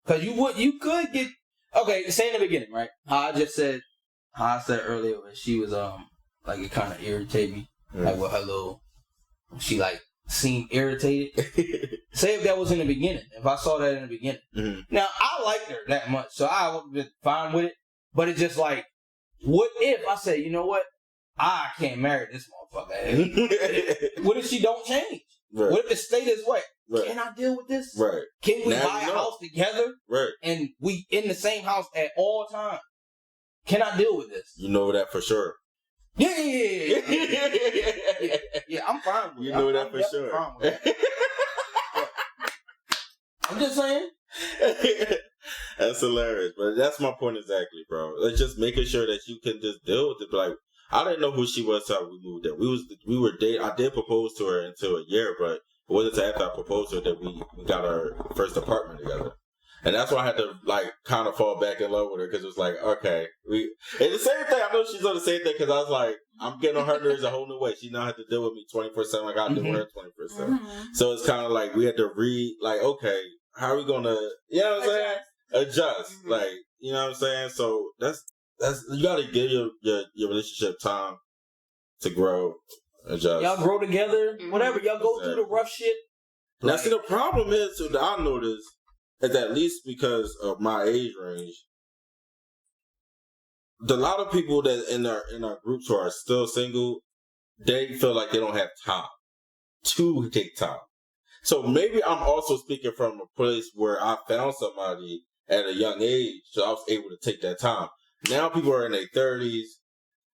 Cause you could get, okay, say in the beginning, right? How I said earlier, when she was, like, it kind of irritated me. Like, with her little, she, like, seemed irritated. Say if that was in the beginning. If I saw that in the beginning. Now, I liked her that much, so I would have been fine with it. But it's just like, what if I say, you know what? I can't marry this motherfucker. What if she don't change? Right. What if it stay this way? Right. Can I deal with this? Right. Can we buy a house together? Right. And we in the same house at all times? Can I deal with this? You know that for sure. Yeah, I'm fine with it. You know that for sure. Fine with it. I'm just saying. That's hilarious, but that's my point exactly, bro. It's just making sure that you can just deal with it. Like, I didn't know who she was until we moved there. We were dating. I did propose to her until a year, but it wasn't after I proposed to her that we got our first apartment together. And that's why I had to, like, kind of fall back in love with her, because it was like, okay. And the same thing, I know she's on the same thing, because I was like, I'm getting on her nerves a whole new way. She now had to deal with me 24/7 like I do with her 24/7. So it's kind of like, we had to like, okay, how are we going to, you know what I'm saying? Adjust. Like, you know what I'm saying? So that's you got to give your relationship time to grow, adjust. Y'all grow together, whatever. Y'all go through the rough shit. Now, see, the problem is, that I noticed, is at least because of my age range, a lot of people that in our groups who are still single, they feel like they don't have time to take time. So maybe I'm also speaking from a place where I found somebody at a young age, so I was able to take that time. Now people are in their 30s.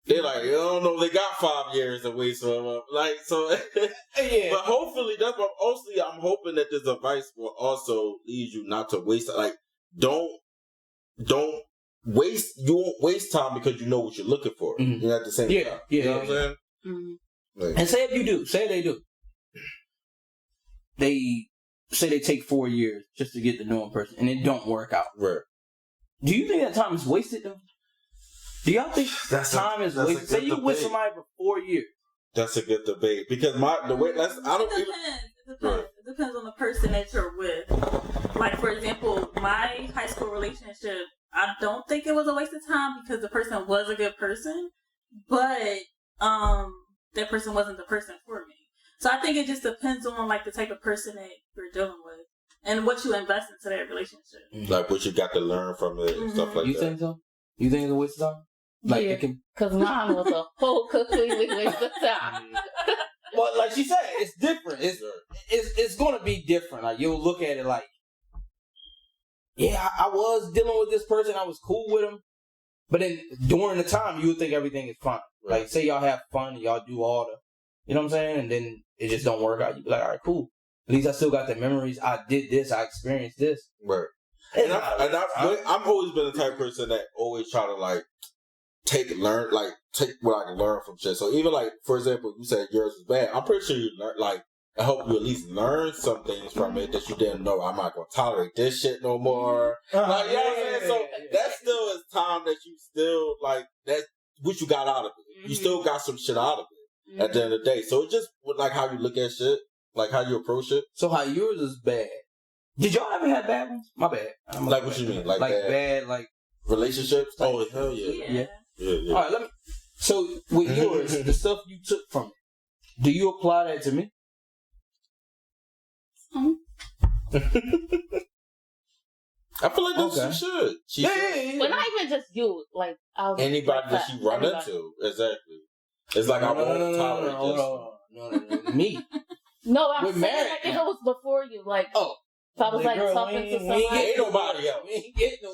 They're like, I don't know, they got 5 years to waste on them. Like, so, yeah. But hopefully, I'm hoping that this advice will also lead you not to waste, like, don't waste, you won't waste time because you know what you're looking for. You're at the same time. You know what I'm saying? Like, and say if you do, say they do. They say they take 4 years just to get to know a person and it don't work out. Right. Do you think that time is wasted though? Do y'all think time is wasted? Say you with somebody for 4 years. That's a good debate because It depends on the person that you're with. Like, for example, my high school relationship, I don't think it was a waste of time because the person was a good person, but that person wasn't the person for me. So I think it just depends on, like, the type of person that you're dealing with and what you invest into that relationship. Like what you got to learn from it and stuff like that. You think so? You think it's a waste of time? Like, yeah, because mine was a whole completely waste of time. Well, like she said, it's different. It's going to be different. Like, you'll look at it like, yeah, I was dealing with this person. I was cool with him. But then during the time, you would think everything is fine. Right. Like, say y'all have fun and y'all do all the, you know what I'm saying? And then it just don't work out. You be like, all right, cool. At least I still got the memories. I did this. I experienced this. Right. And I've always been the type of person that always try to, like, take what I can learn from shit. So even, like, for example, you said yours was bad. I'm pretty sure you learned, like, I hope you at least learn some things from it that you didn't know. I'm not going to tolerate this shit no more. Like, you know what I'm saying? So that still is time that you still, like, that's what you got out of it. You still got some shit out of it at the end of the day. So it's just, like, how you look at shit, like, how you approach it. So how yours is bad. Did y'all ever have bad ones? My bad. Like, what you mean? Like bad, like... relationships? Oh, hell yeah. Yeah. All right, so with yours, the stuff you took from it, do you apply that to me? I feel like you should. Yeah. But not even just you, like anybody that you run into. Exactly. It's like I won't tolerate this. No, me. No, I'm saying like if it was before you, like if I was like talking to somebody. Ain't nobody else. We ain't getting no.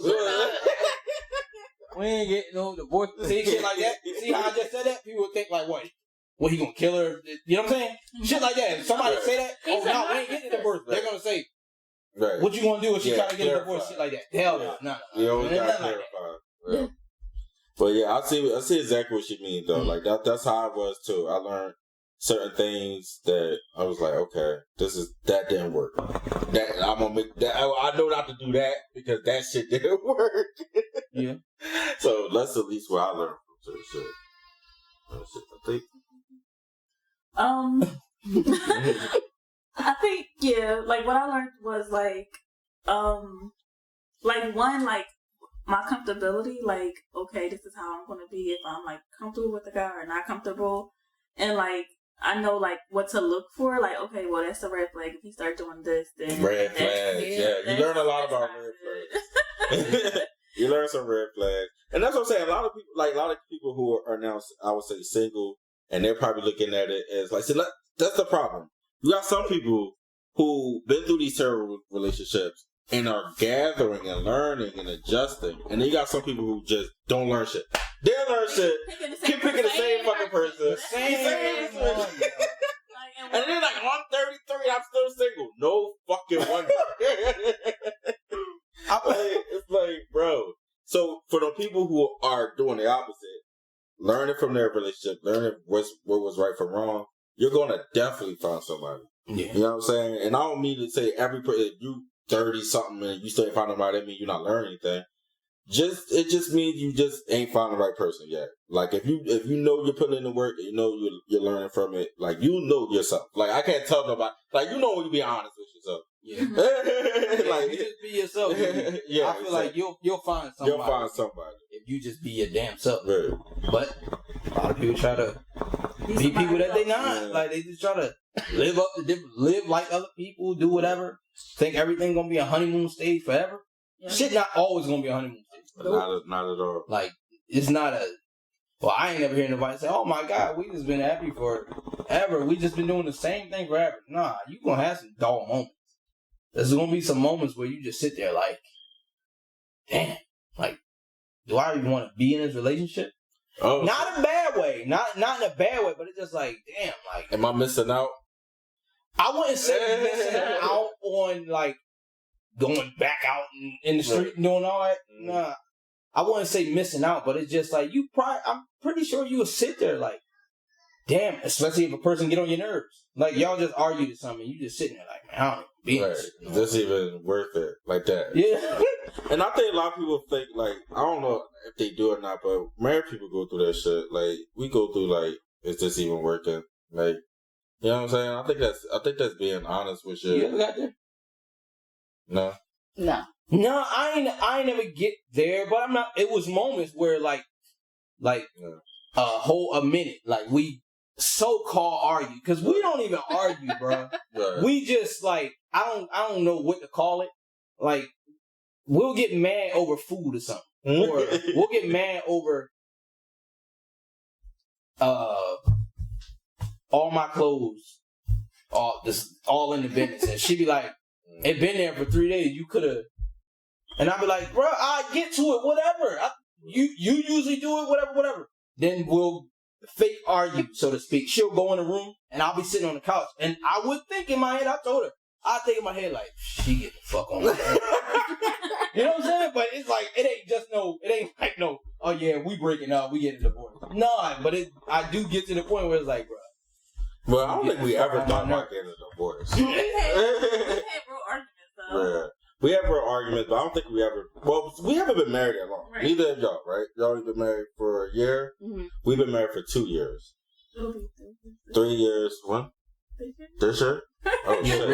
We ain't getting no divorce. See shit like that. See how I just said that? People would think like, what he gonna kill her? You know what I'm saying? Shit like that. If somebody say that, we ain't getting a divorce. They're gonna say, what you gonna do if she try to get a divorce? Shit like that. Hell no. You always gotta clarify. But yeah, I see exactly what she means though. Like that's how I was too. I learned certain things that I was like, okay, that didn't work. That I'm gonna make that. I know not to do that because that shit didn't work. Yeah. So that's at least what I learned from certain shit. I think yeah, like what I learned was like one, like my comfortability, like, okay, this is how I'm gonna be if I'm like comfortable with the guy or not comfortable. And like I know like what to look for, like, okay, well that's a red flag. If you start doing this, then red flags. Yeah, you learn a lot about red flags. You learn some red flags. And that's what I'm saying. A lot of people who are now, I would say, single, and they're probably looking at it as like, see, that's the problem. You got some people who been through these terrible relationships and are gathering and learning and adjusting. And then you got some people who just don't learn shit. They don't learn shit. Keep picking the same fucking person. The same one. And then like, I'm 33, I'm still single. No fucking wonder. It's like, bro. So for the people who are doing the opposite, learning from their relationship, learning what was right from wrong, you're gonna definitely find somebody. Yeah. You know what I'm saying? And I don't mean to say if you 30 something and you still ain't find nobody, that means you're not learning anything. It just means you just ain't found the right person yet. Like if you know you're putting in the work, and you know you're learning from it. Like you know yourself. Like I can't tell nobody. Like you know when you be honest with yourself. Yeah. Like you just be yourself. Yeah. I feel like you'll find somebody. You'll find somebody if you just be your damn self. Right. But a lot of people try to be people that they not. Yeah. Like they just try to live like other people, do whatever. Think everything gonna be a honeymoon stage forever. Yeah. Shit not always gonna be a honeymoon stage. Not at all. Like it's not a. Well, I ain't never heard nobody say, "Oh my God, we just been happy forever. We just been doing the same thing forever." Nah, you gonna have some dull moments. There's gonna be some moments where you just sit there like, "Damn, like, do I even want to be in this relationship?" Oh, not in a bad way, not in a bad way, but it's just like, damn, like, am I missing out? I wouldn't say missing out on like going back out in the street and doing all that. Nah. I wouldn't say missing out, but it's just like I'm pretty sure you would sit there like, damn, especially if a person get on your nerves. Like y'all just argued or something, you just sitting there like, man, I don't be right. Is this even worth it? Like that. Yeah. And I think a lot of people think like, I don't know if they do or not, but married people go through that shit. Like we go through like, is this even working? Like, you know what I'm saying? I think that's being honest with you. You ever got there? No. No, I ain't never get there, but I'm not. It was moments where like a minute, like we so-called argue because we don't even argue, bro. Right. We just like I don't know what to call it. Like we'll get mad over food or something, or we'll get mad over all my clothes, all in the business, and she be like, "It been there for 3 days. You could have." And I'll be like, bro, I get to it, whatever. You usually do it, whatever. Then we'll fake argue, so to speak. She'll go in the room, and I'll be sitting on the couch. And I would think in my head, I told her, I think in my head, like, she get the fuck on. You know what I'm saying? But it's like, it ain't like, oh yeah, we breaking up, we getting a divorce. Nah, but I do get to the point where it's like, bro. Well, I don't think we ever thought about getting a divorce. We had real arguments, though. Yeah. We have real arguments, but I don't think we ever... Well, we haven't been married that long. Right. Neither of y'all, right? Y'all have been married for a year. Mm-hmm. We've been married for 2 years. 3 years. When? This year? Oh, yeah,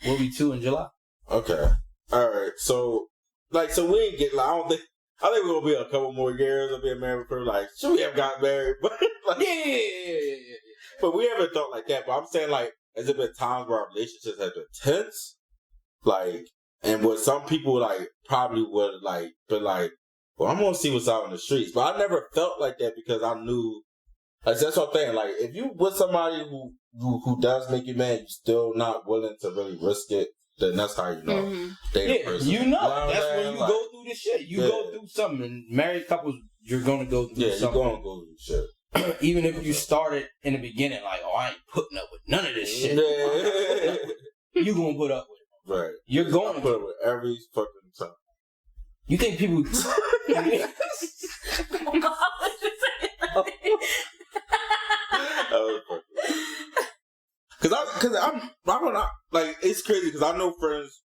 we'll be 2 in July. Okay. All right. So we ain't get... Like, I think we're going to be a couple more years of being married for, like, should we have got married? But like, yeah. But we haven't thought like that. But I'm saying, like, has there been times where our relationships have been tense? Like... And what some people like probably would like be like, well, I'm gonna see what's out in the streets. But I never felt like that because I knew, like that's what I'm saying. Like if you with somebody who does make you mad, you're still not willing to really risk it. Then that's how you know they the person. You know that's when you go through this shit. You go through something. And married couples, you're gonna go through something. You're gonna go through shit. Even if you started in the beginning, like, oh, I ain't putting up with none of this shit. You gonna put up with it. Right. You're going to put up with every fucking time. You think people... because like, it's crazy because I know friends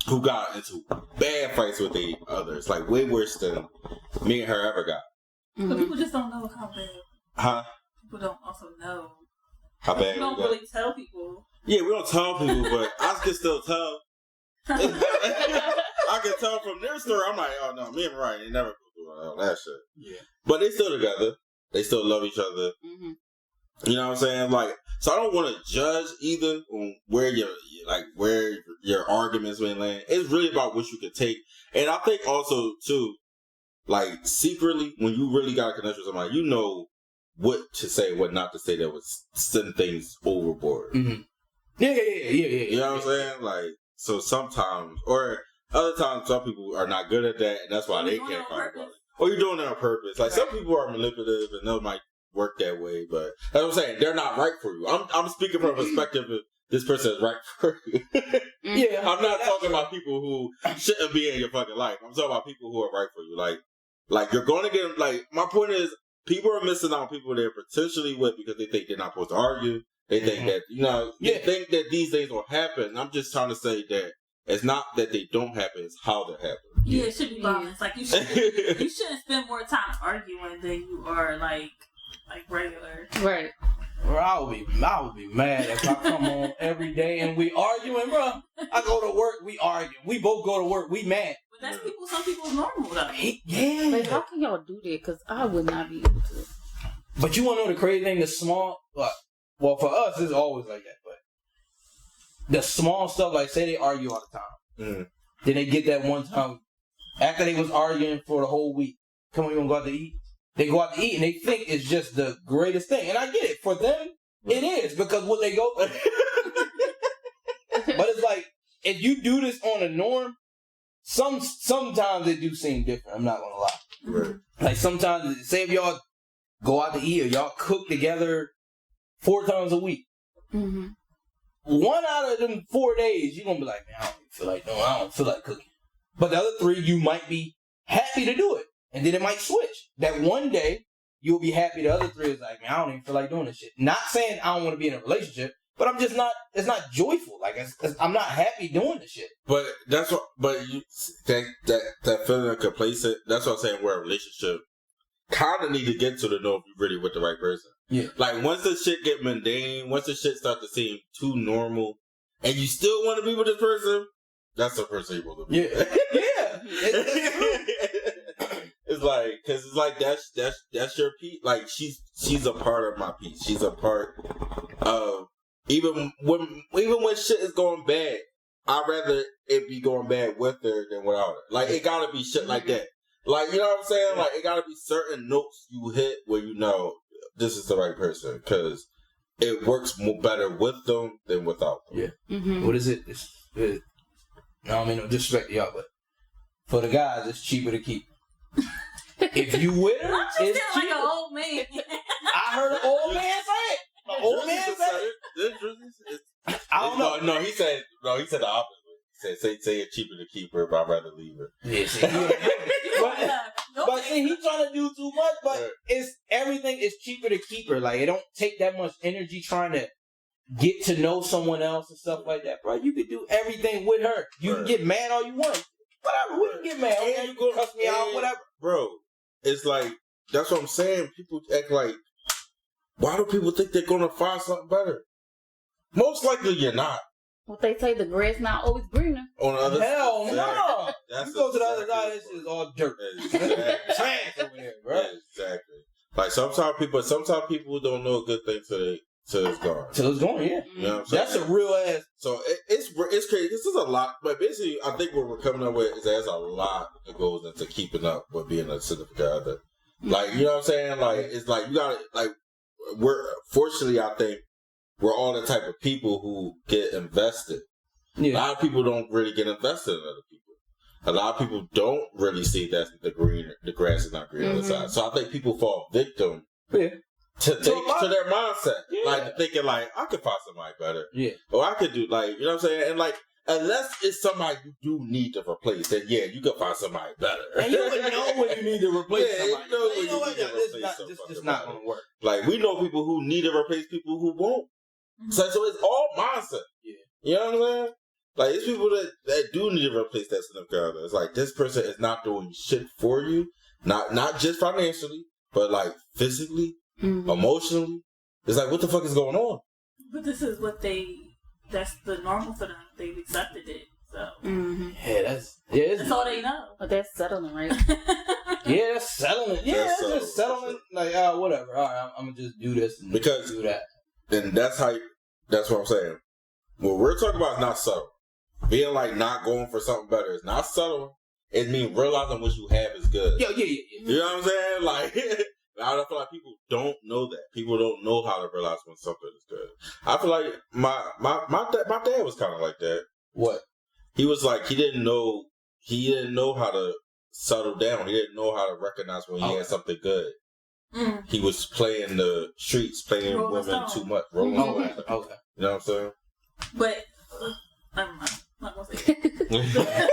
who got into bad fights with the others, like way worse than me and her ever got. But people just don't know how bad. Huh? People don't also know how bad. We don't really tell people. Yeah, we don't tell people, but I can still tell. I can tell from their story. I'm like, oh no, me and Mariah ain't never go through all that shit. Yeah, but they still together. They still love each other. Mm-hmm. You know what I'm saying? Like, so I don't want to judge either on where your arguments may land. It's really about what you can take. And I think also too, like secretly, when you really got to connect with somebody, you know what to say, what not to say that would send things overboard. Mm-hmm. Yeah. You know what I'm saying? Like, so sometimes, or other times, some people are not good at that, and that's why they can't fight about it. Or you're doing it on purpose. Like, some people are manipulative, and they might work that way, but that's what I'm saying. They're not right for you. I'm speaking from a perspective of this person is right for you. Yeah, I'm not talking about people who shouldn't be in your fucking life. I'm talking about people who are right for you. Like you're going to get, like, my point is, people are missing out on people they're potentially with because they think they're not supposed to argue. They think that, they think that these things will happen. I'm just trying to say that it's not that they don't happen, it's how they happen. Yeah, it should be balanced. Like, you shouldn't spend more time arguing than you are, like regular. Right. Bro, I would be mad if I come home every day and we arguing, bro. I go to work, we argue. We both go to work, we mad. But that's some people's normal, though. Yeah. Like, how can y'all do that? Because I would not be able to. But you want to know the crazy thing? The small, well, for us, it's always like that. But the small stuff, like, say they argue all the time. Mm. Then they get that one time, after they was arguing for the whole week, come on, you want to go out to eat? They go out to eat and they think it's just the greatest thing. And I get it. For them, it is. Because what they go through. But it's like, if you do this on a norm, sometimes it do seem different. I'm not going to lie. Right. Like, sometimes, say if y'all go out to eat or y'all cook together 4 times a week. Mm-hmm. 1 out of them 4 days, you're going to be like, man, I don't feel like cooking. But the other 3, you might be happy to do it. And then it might switch. That one day, you'll be happy. The other 3 is like, man, I don't even feel like doing this shit. Not saying I don't want to be in a relationship, but I'm just not, it's not joyful. Like, I'm not happy doing this shit. But that's what, that feeling of complacent, that's what I'm saying, where a relationship kind of need to get to know if you're really with the right person. Yeah. Like, once the shit get mundane, once the shit start to seem too normal, and you still want to be with this person, that's the person you want to be with. It's like, cause it's like, that's your piece. Like, she's a part of my piece. She's a part of, even when shit is going bad, I'd rather it be going bad with her than without her. Like, it gotta be shit like that. Like, you know what I'm saying? Like, it gotta be certain notes you hit where you know this is the right person, because it works better with them than without them. Yeah. Mm-hmm. What is it? I don't mean no disrespect to y'all, but for the guys, it's cheaper to keep. If you with her, it's like an old man. I heard an old man say it. An old man say it. I don't know. No, he said the opposite. He said, say it's cheaper to keep her, but I'd rather leave her. Yeah, but see, he's trying to do too much, but everything is cheaper to keep her. Like, it don't take that much energy trying to get to know someone else and stuff like that, bro. You can do everything with her. You can get mad all you want. Whatever, we can get mad. Okay, you go cuss me out, whatever. Bro, it's like, that's what I'm saying. People act like, why do people think they're going to find something better? Most likely you're not. What they say, the grass not always greener. On the other Hell no. You go to the other side, this is all dirt. Trash over there, bro. Exactly. Like, sometimes people don't know a good thing till it's gone. Till it's gone, yeah. You know what I'm saying? That's a real ass. So it's crazy. This is a lot, but basically, I think what we're coming up with is there's a lot that goes into keeping up with being a significant other. Like, you know what I'm saying? Like, it's like, you gotta, like, fortunately, I think we're all the type of people who get invested. Yeah. A lot of people don't really get invested in other people. A lot of people don't really see that the grass is not green on the side. So I think people fall victim to their mindset. Yeah. Like, thinking, like, I could find somebody better. Yeah. Or I could do, like, you know what I'm saying? And, like, unless it's somebody you do need to replace, then, yeah, you can find somebody better. And you would know when you need to replace somebody. You know what? This is not going to work. Like, we know people who need to replace people who won't. Mm-hmm. So it's all mindset. Yeah. You know what I'm saying? Like, it's people that do need to replace that significant other. It's like, this person is not doing shit for you. Not just financially, but like physically, emotionally. It's like, what the fuck is going on? But this is that's the normal for them. They've accepted it. So yeah, that's all they know. But that's settling, right? Yeah, that's settling. Yeah, that's just settling. Like, whatever. All right, I'm gonna just do this and because do that. And that's what I'm saying. What we're talking about is not subtle. Being like not going for something better is not subtle. It means realizing what you have is good. Yeah. You know what I'm saying? Like, I feel like people don't know that. People don't know how to realize when something is good. I feel like my dad was kind of like that. What? He was like, he didn't know how to settle down. He didn't know how to recognize when he had something good. He was playing the streets, playing women too much. Okay. You know what I'm saying? But never mind. I'm not gonna say it.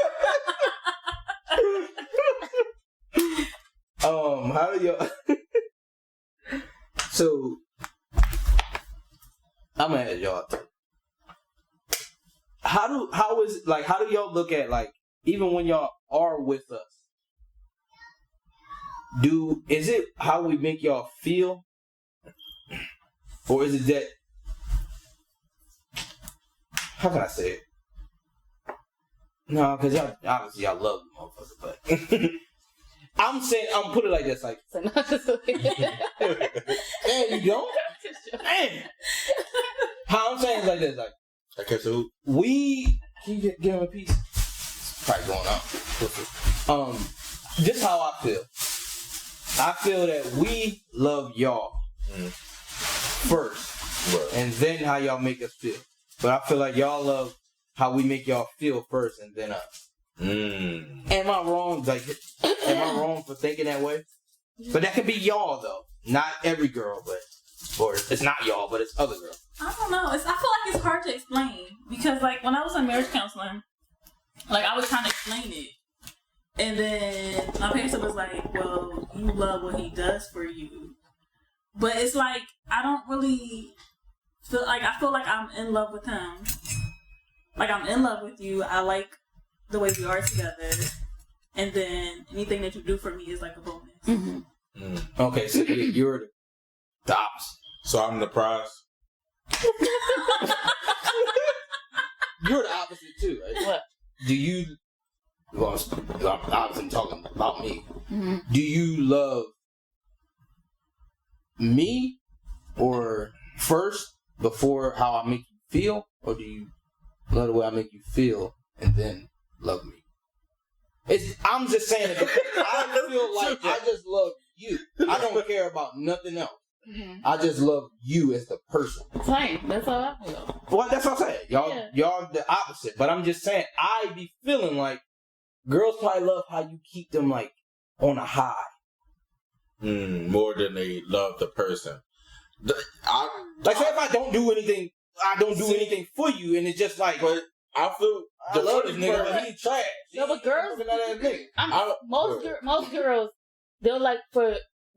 How do y'all? So, I'm gonna ask y'all. How do y'all look at, like, even when y'all are with us? Is it how we make y'all feel, or is it that? How can I say it? No, because y'all love the motherfucker, but I'm put it like this, like, man, you don't? Man. How I'm saying is like this, like, okay, so can you give him a piece? It's probably going on. Just how I feel. I feel that we love y'all first, right, and then how y'all make us feel. But I feel like y'all love how we make y'all feel first, and then us. Am I wrong? Like, am I wrong for thinking that way? But that could be y'all though, not every girl, or it's not y'all, but it's other girls. I don't know. I feel like it's hard to explain because, like, when I was in marriage counseling, like, I was trying to explain it, and then my parents was like, "Well, you love what he does for you," but it's like I don't really feel like I'm in love with him. Like, I'm in love with you. I like the way we are together, and then anything that you do for me is like a bonus. Okay, so you're the opposite. So I'm the prize. You're the opposite too, right? What? Do you? Well, I'm talking about me. Do you love me, or first before how I make you feel, or do you love the way I make you feel and then love me? I'm just saying it because I feel like I just love you. I don't care about nothing else. I just love you as the person. Same. That's how I feel. Well, that's what I'm saying. Y'all the opposite. But I'm just saying, I be feeling like girls probably love how you keep them, like, on a high. More than they love the person. Say if I don't do anything, anything for you, and it's just like, but I feel I love this nigga, but he trash. No, but girls, nigga. most girls, they're like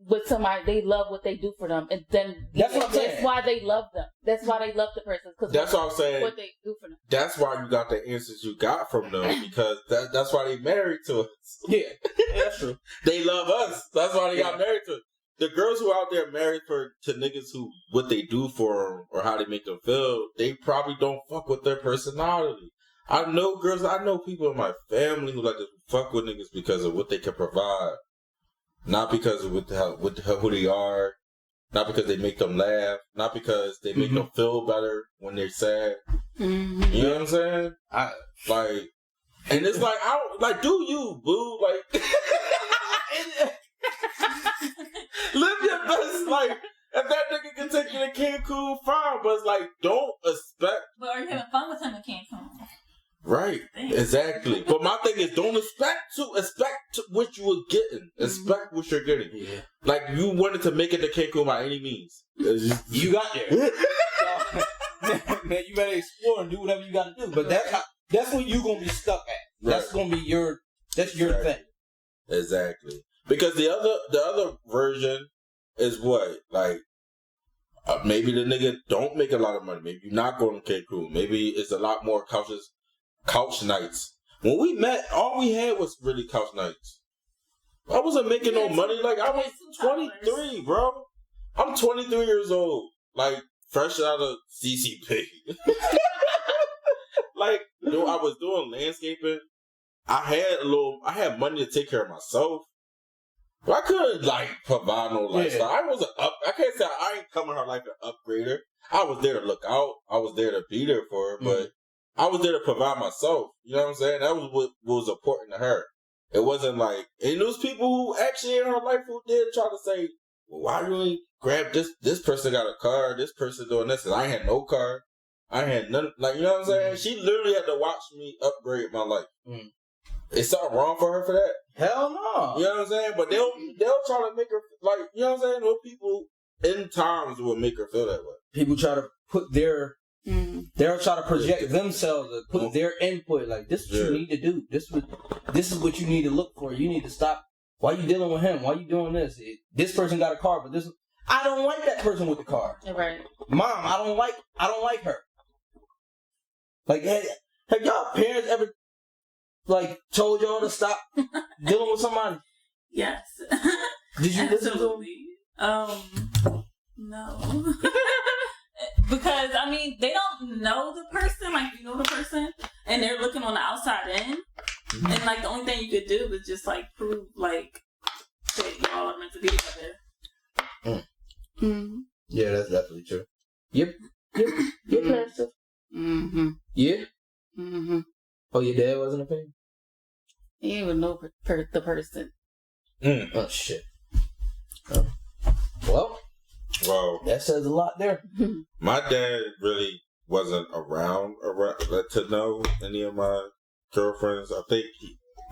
with somebody, they love what they do for them, and then that's what I'm saying. That's why they love them. That's why they love the person, because that's what I'm saying. What they do for them. That's why you got the answers you got from them, because that's why they married to us. Yeah, that's true. They love us. That's why they got married to us. The girls who out there married to niggas who what they do for them or how they make them feel, they probably don't fuck with their personality. I know people in my family who like to fuck with niggas because of what they can provide, not because of who they are, not because they make them laugh, not because they make them feel better when they're sad. You know what I'm saying? And it's like, I don't, like, do you, boo? Like, live your best life. If that nigga can take you to Cancun, fine. But it's like, don't expect. But are you having fun with him in Cancun? Right, exactly. But my thing is, don't expect what you were getting. Expect what you're getting. Yeah. Like, you wanted to make it to Cancun by any means. You got there. So, man, you better explore and do whatever you got to do. But that's what you're gonna be stuck at. Right. That's gonna be your thing. Exactly. Because the other version is what, like, maybe the nigga don't make a lot of money. Maybe you're not going to Cancun. Maybe it's a lot more couch nights. When we met, all we had was really couch nights. I wasn't making no money. Like, I was 23, bro. I'm 23 years old. Like, fresh out of CCP. Like, I was doing landscaping. I had money to take care of myself. But I couldn't, like, provide no lifestyle. I can't say I ain't coming her like an upgrader. I was there to look out. I was there to be there for her, but I was there to provide myself. You know what I'm saying? That was what was important to her. It wasn't like, and those people who actually in her life who did try to say, well, why do you grab this person got a car, this person doing this, and I had no car. I had none, like, you know what I'm saying? She literally had to watch me upgrade my life. Is something wrong for her for that? Hell no. You know what I'm saying? But they'll try to make her, like, you know what I'm saying? Those people in times will make her feel that way. People try to put they'll try to project themselves and put their input. Like, this is what you need to do. This is what you need to look for. You need to stop. Why you dealing with him? Why you doing this? This person got a car, but I don't like that person with the car. Right. Mom, I don't like her. Like, have y'all parents ever, like, told y'all to stop dealing with somebody? Yes. Did you listen to them? No. Because, I mean, they don't know the person, like, you know the person, and they're looking on the outside in, and, like, the only thing you could do is just, like, prove, like, that y'all are meant to be together. Yeah, that's definitely true. Yep, Pastor. Yeah? Oh, your dad wasn't a fan? He didn't even know the person. Oh, shit. Oh. Well, that says a lot there. My dad really wasn't around to know any of my girlfriends. I think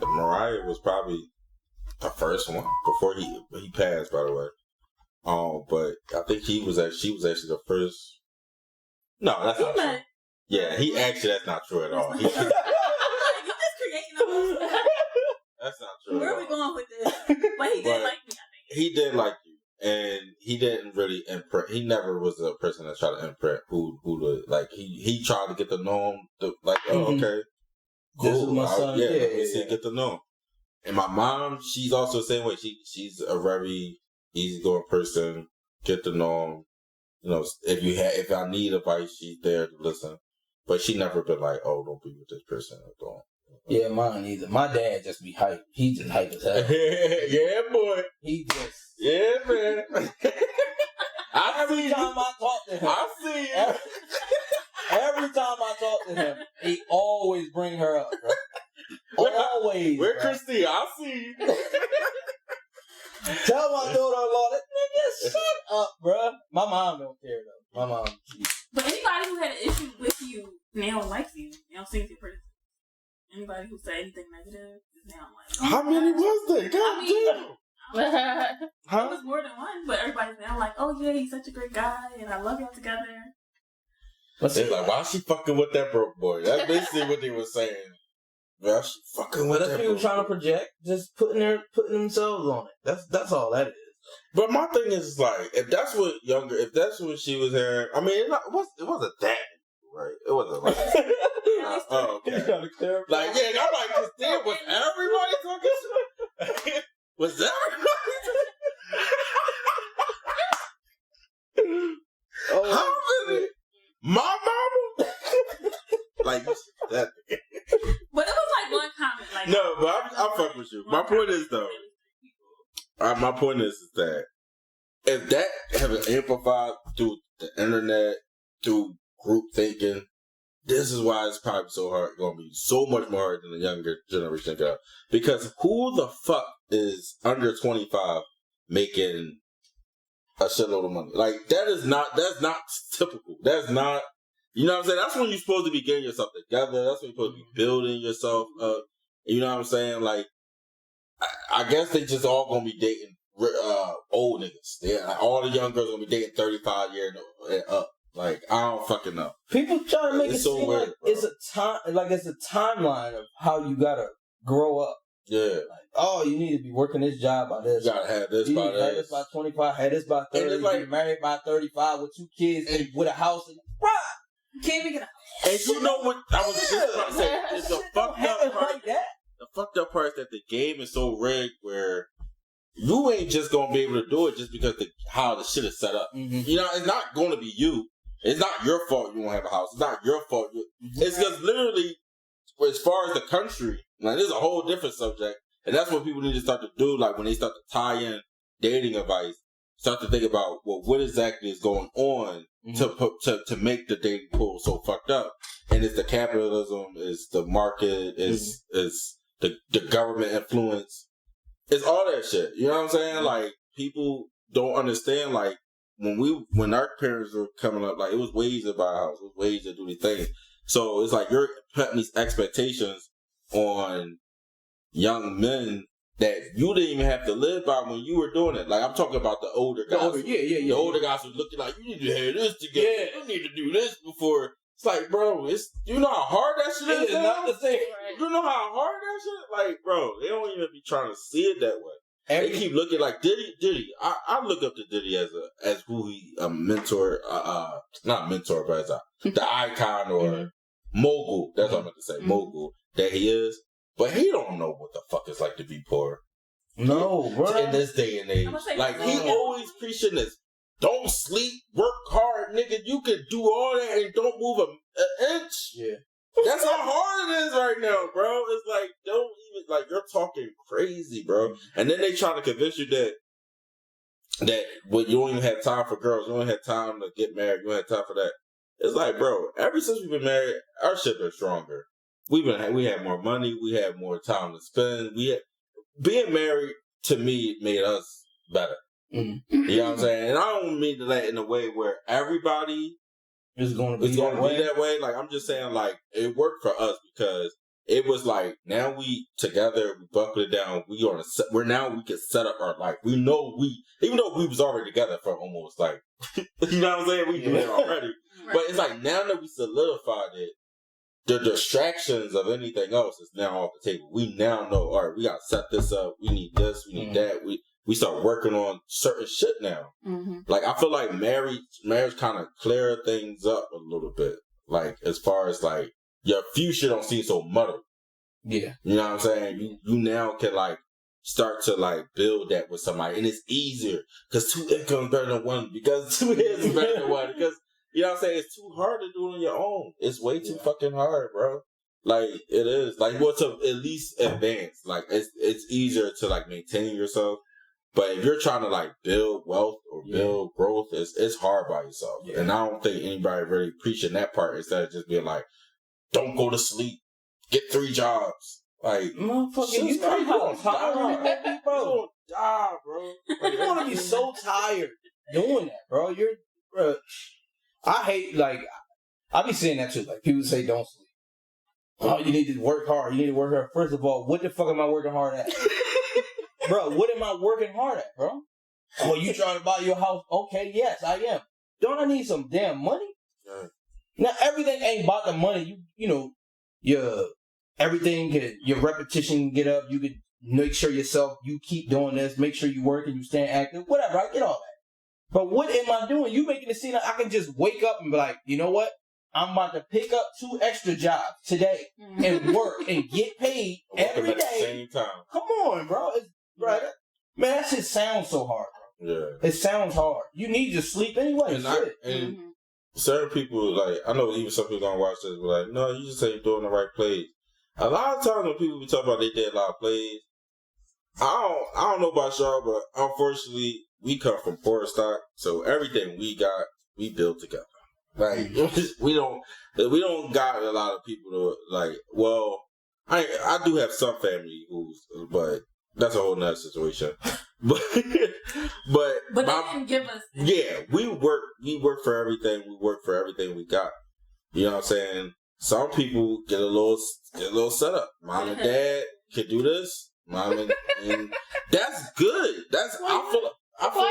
Mariah was probably the first one before he passed, by the way. But I think she was actually the first. No, that's not true. Yeah, that's not true at all. You just creating That's not true. Where are we going with this? But he did like me, I think. He did like you. And he didn't really imprint. He never was a person that tried to imprint who to, like, he tried to get to know him. Like, okay, cool. This is my son. Get to know him. And my mom, she's also the same way. She's a very easygoing person. Get to know him. You know, if I need advice, she's there to listen. But she never been like, oh, don't be with this person. Don't. Yeah, mine either. My dad just be hype. He just hype as hell. Yeah, boy. He just. Yeah, man. Every time I talk to him. I see you. Every time I talk to him, he always bring her up, bro. Always. Where Christine? I see you. Tell my daughter-in-law, that nigga, shut up, bro. My mom don't care, though. My mom. But anybody who had an issue with you now likes you. You don't seem to pretty. Anybody who said anything negative is now like, how many was there? God damn. It was more than one, but everybody's now like, oh yeah, he's such a great guy, and I love y'all together. They're like, why is she fucking with that broke boy? That's basically what they were saying. Why is she fucking with that broke boy? People trying to project, just putting themselves on it. That's all that is. But my thing is, like, if that's what she was hearing, I mean, it wasn't that, right? It wasn't like, oh, okay. Like, yeah, I'm like, Christine, was everybody talking shit? Was everybody talking How many? My mama? Like, that. But it was like one comment. Like, no, but I'm fucking with you. My point is, though, my point is that if that have been amplified through the internet, through group thinking, this is why it's probably so hard, going to be so much more hard than the younger generation got. Because who the fuck is under 25 making a shitload of money? Like, that's not typical. That's not, you know what I'm saying? That's when you're supposed to be getting yourself together. That's when you're supposed to be building yourself up. You know what I'm saying? Like, I guess they just all going to be dating old niggas. Yeah, like, all the young girls going to be dating 35 years and up. Like, I don't fucking know. People trying to make it seem like it's a time, like it's a timeline of how you gotta grow up Yeah. Like, oh, you need to be working this job by this. You gotta have this by this. Have this by 25, have this by 30, and like, be married by 35 with 2 kids and with a house. And, can't even get a And you know what I was just about to say? It's the fucked up part. Like that. The fucked up part is that the game is so rigged where you ain't just gonna be able to do it just because how the shit is set up. Mm-hmm. You know, it's not gonna be you. It's not your fault you won't have a house. It's not your fault. It's because literally, as far as the country, like, this is a whole different subject. And that's what people need to start to do. Like, when they start to tie in dating advice, start to think about, well, what exactly is going on to make the dating pool so fucked up. And it's the capitalism, it's the market, it's the government influence. It's all that shit. You know what I'm saying? Like, people don't understand, like, when our parents were coming up, like, it was ways to buy a house, it was ways to do these things. So it's like you're putting these expectations on young men that you didn't even have to live by when you were doing it. Like, I'm talking about the older guys. The older guys were looking like, you need to have this together. Yeah. You need to do this before. It's like, bro, you know how hard that shit is? It's not the same. You know how hard that shit? Like, bro, they don't even be trying to see it that way. They keep looking like Diddy. I look up to Diddy as who he a mentor, not mentor, but as the icon or mogul. That's what I meant to say, mogul that he is. But he don't know what the fuck it's like to be poor. No, bro. In this day and age, like he always preaching this: don't sleep, work hard, nigga. You can do all that and don't move an inch. Yeah. That's how hard it is right now, bro. It's like, don't even, like, you're talking crazy, bro. And then they try to convince you that well, you don't even have time for girls. You don't have time to get married. You don't have time for that. It's like, bro, ever since we've been married, our shit been stronger. We had more money. We had more time to spend. Being married, to me, made us better. Mm-hmm. You know what I'm saying? And I don't mean that in a way where everybody it's going to be that way. Like, I'm just saying, like, it worked for us because it was like, now we together, we buckled it down. We can set up our life. We know even though we was already together for almost like, you know what I'm saying? We knew it already. Right. But it's like, now that we solidified it, the distractions of anything else is now off the table. We now know, all right, we got to set this up. We need this. We need that. We start working on certain shit now. Mm-hmm. Like, I feel like marriage kind of clear things up a little bit. Like, as far as, like, your future don't seem so muddled. Yeah. You know what I'm saying? You now can, like, start to, like, build that with somebody. And it's easier. Because 2 incomes better than 1. Because 2 heads is better than 1. Because, you know what I'm saying? It's too hard to do it on your own. It's way too fucking hard, bro. Like, it is. Like, to at least advance. Like, it's easier to, like, maintain yourself. But if you're trying to, like, build wealth or build growth, it's hard by yourself. Yeah. And I don't think anybody really preaching that part instead of just being like, don't go to sleep. Get 3 jobs. Like, motherfucker, you gonna die, bro. Like, you're gonna be so tired doing that, bro. Bro. I hate, like, I be saying that too. Like, people say don't sleep. Oh, you need to work hard. You need to work hard. First of all, what the fuck am I working hard at? Bro, what am I working hard at, bro? Oh, you trying to buy your house? Okay, yes, I am. Don't I need some damn money? Yeah. Now, everything ain't about the money. You know, your repetition can get up. You can make sure you keep doing this. Make sure you work and you stay active. Whatever, I get all that. But what am I doing? You making it seem like I can just wake up and be like, you know what? I'm about to pick up 2 extra jobs today and work and get paid every day. At the same time. Come on, bro. Man, that shit sounds so hard, bro. Yeah. It sounds hard. You need to sleep anyway. And certain people, like, I know even some people gonna watch this, but like, no, you just say you're doing the right plays. A lot of times when people be talking about they did a lot of plays, I don't know about y'all, but unfortunately, we come from poor stock, so everything we got, we built together. Like, we don't got a lot of people to, like, well, I do have some family but that's a whole nother situation. But they didn't give us. Yeah, we work for everything. We work for everything we got. You know what I'm saying? Some people get a little setup. Mom and dad can do this. Mom and that's good. That's why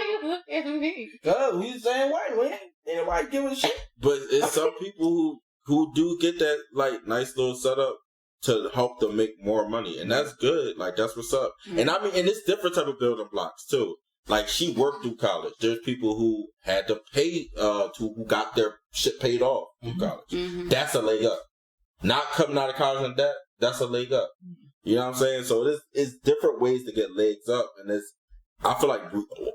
you look at me? God, we the same way. Ain't nobody giving a shit. But it's some people who do get that, like, nice little setup to help them make more money, and that's good. Like that's what's up. Mm-hmm. And I mean, and it's different type of building blocks too. Like she worked through college. There's people who had to pay who got their shit paid off through college. Mm-hmm. That's a leg up. Not coming out of college in debt. That's a leg up. You know what I'm saying? So it's different ways to get legs up, and I feel like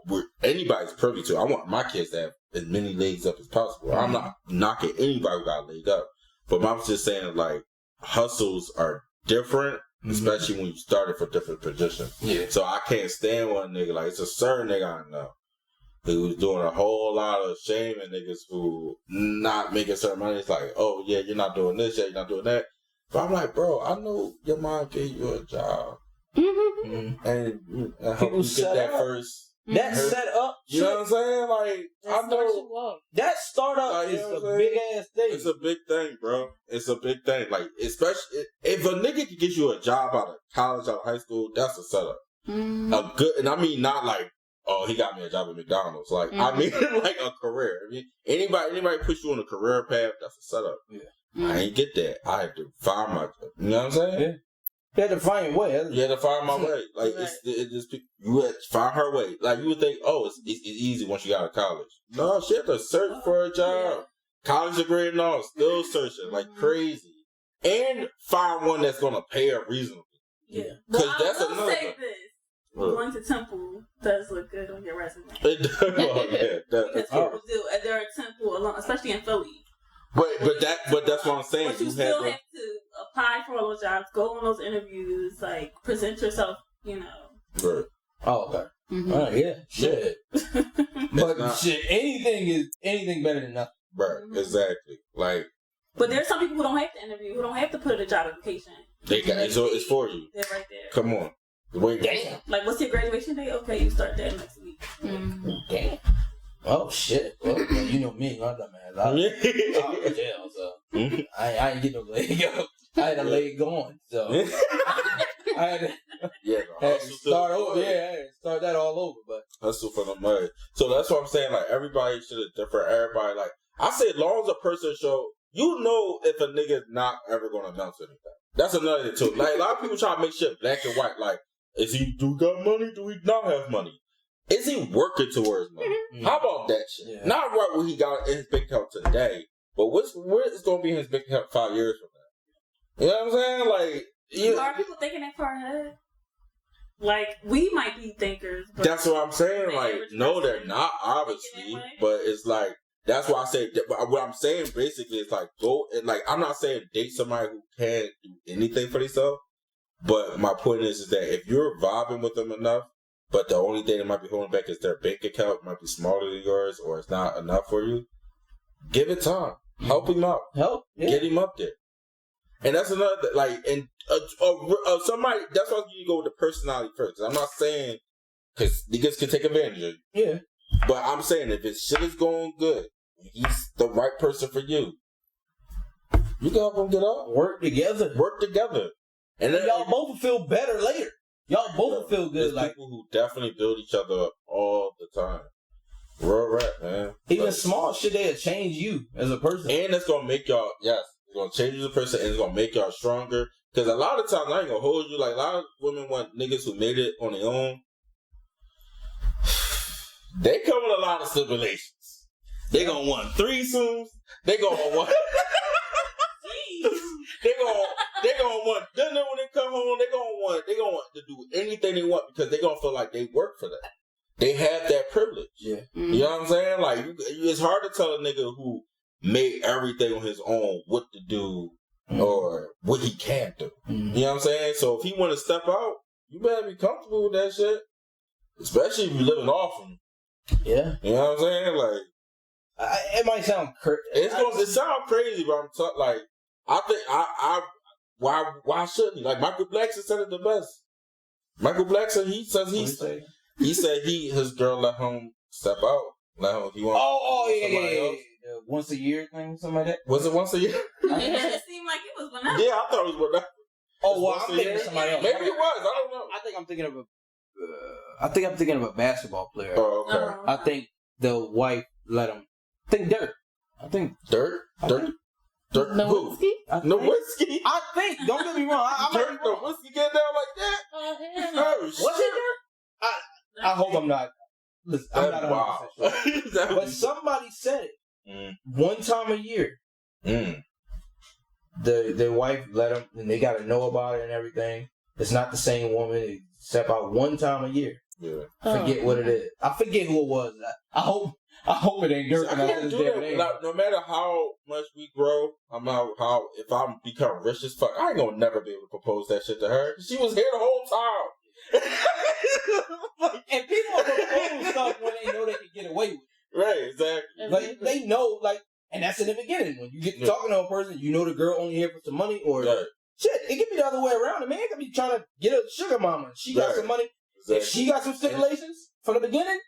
we're anybody's privy to. I want my kids to have as many legs up as possible. I'm not knocking anybody who got a leg up, but I'm just saying like hustles are different. Especially when you started for different positions. Yeah. So I can't stand one nigga. Like, it's a certain nigga I know who was doing a whole lot of shaming niggas who not making certain money. It's like, oh, yeah, you're not doing this, yeah, you're not doing that. But I'm like, bro, I know your mom gave you a job. Mm-hmm. And I hope you get that first. That set up, you know what I'm saying? Like, I know that startup is a big ass thing. It's a big thing, bro. It's a big thing. Like, especially if a nigga can get you a job out of college, out of high school, that's a setup. A good, and I mean not like, oh, he got me a job at McDonald's. Like, I mean like a career. I mean, anybody push you on a career path, that's a setup. Yeah. I ain't get that. I had to find my, you know what I'm saying? Yeah. You had to find your way. You had to find my way. Like, it's just, you had to find her way. Like, you would think, oh, it's easy once you got out of college. No, she had to search for a job. College degree and all, still searching like crazy. And find one that's going to pay her reasonably. Yeah. Because that's another thing. Going to Temple does look good on your resume. It does. Oh, yeah, because people do. They're at Temple alone, especially in Philly. But that's what I'm saying. But you still have to apply for all those jobs, go on those interviews, like present yourself, you know. Right. Oh, okay. Mm-hmm. All right, yeah. Shit. But shit, anything better than nothing. Right. Exactly. Like. But there's some people who don't have to interview, who don't have to put in a job application. So it's for you. They're right there. Come on. Wait. Damn. Like, what's your graduation date? Okay, you start that next week. Mm-hmm. Damn. Oh shit! Well, you know me, my dumb ass. I was in jail, so I ain't get no leg up. I had a leg going, so I had to start over. Yeah, I had to start that all over. But hustle for the money. So that's what I'm saying. Like everybody should have different. Everybody like I say, as long as a person show, you know, if a nigga's not ever gonna amount to anything. That's another thing too. Like a lot of people try to make shit black and white. Like, do we got money? Do we not have money? Is he working towards money? Mm-hmm. How about that shit? Yeah. Not right what he got in his bank account today, but where is going to be in his bank account 5 years from now? You know what I'm saying? Like, are people thinking that far ahead? Like, we might be thinkers. But that's what I'm saying. Like, no, they're not, obviously. But it's like, that's why I say, what I'm saying basically is like, go, and like, I'm not saying date somebody who can't do anything for themselves. But my point is that if you're vibing with them enough, but the only thing that might be holding back is their bank account might be smaller than yours, or it's not enough for you. Give it time. Help him out. Get him up there. And that's another like, and somebody. That's why you go with the personality first. I'm not saying because niggas can take advantage of you. Yeah. But I'm saying if his shit is going good, he's the right person for you. You can help him get up. Work together. And then y'all both feel better later. Y'all both feel good. Like people who definitely build each other up all the time. Real rap, man. Even like, small shit that'll change you as a person. And it's going to make y'all, it's going to change you as a person and it's going to make y'all stronger. Because a lot of times, I ain't going to hold you, like a lot of women want niggas who made it on their own. They come with a lot of stipulations. They going to want threesomes. They going to want... They gonna want dinner when they come home. They gonna want to do anything they want because they gonna feel like they work for that. They have that privilege. Yeah, you know what I'm saying? Like it's hard to tell a nigga who made everything on his own what to do or what he can't do. You know what I'm saying? So if he want to step out, you better be comfortable with that shit. Especially if you're living off him. Yeah, you know what I'm saying? Like it might sound crazy. It sound crazy, but I'm like. I think why shouldn't he? Like Michael Blackson said it the best. Michael Blackson, he said his girl let him step out. Let him yeah. Once a year thing, something like that. Was it once a year? It seemed like it was whenever. Yeah, I thought it was whenever. Oh well, I'm thinking of somebody else. Maybe it was. I don't know. I think I'm thinking of a basketball player. Oh, okay. I think the wife let him. Dirt. I think Dirt. Nowitzki? Nowitzki? I think. Don't get me wrong. I Dirk Nowitzki get down like that? Oh, hell no. Oh, Was shit. it Dirk? I hope I'm not. Listen, I'm not 100% Wow. sure. But somebody said it one time a year. Their wife let them, and they got to know about it and everything. It's not the same woman. They step out one time a year. Yeah. Forget what it is. I forget who it was. I hope it ain't Dirk. I can't do that. Like, no matter how much we grow, if I become rich as fuck, I ain't gonna never be able to propose that shit to her. She was here the whole time. And people propose stuff when they know they can get away with it. Right, exactly. Like they know, like, and that's in the beginning. When you get to talking to a person, you know the girl only here for some money, or shit. It could be the other way around. The man could be trying to get a sugar mama. She got some money. Exactly. If she got some stipulations from the beginning,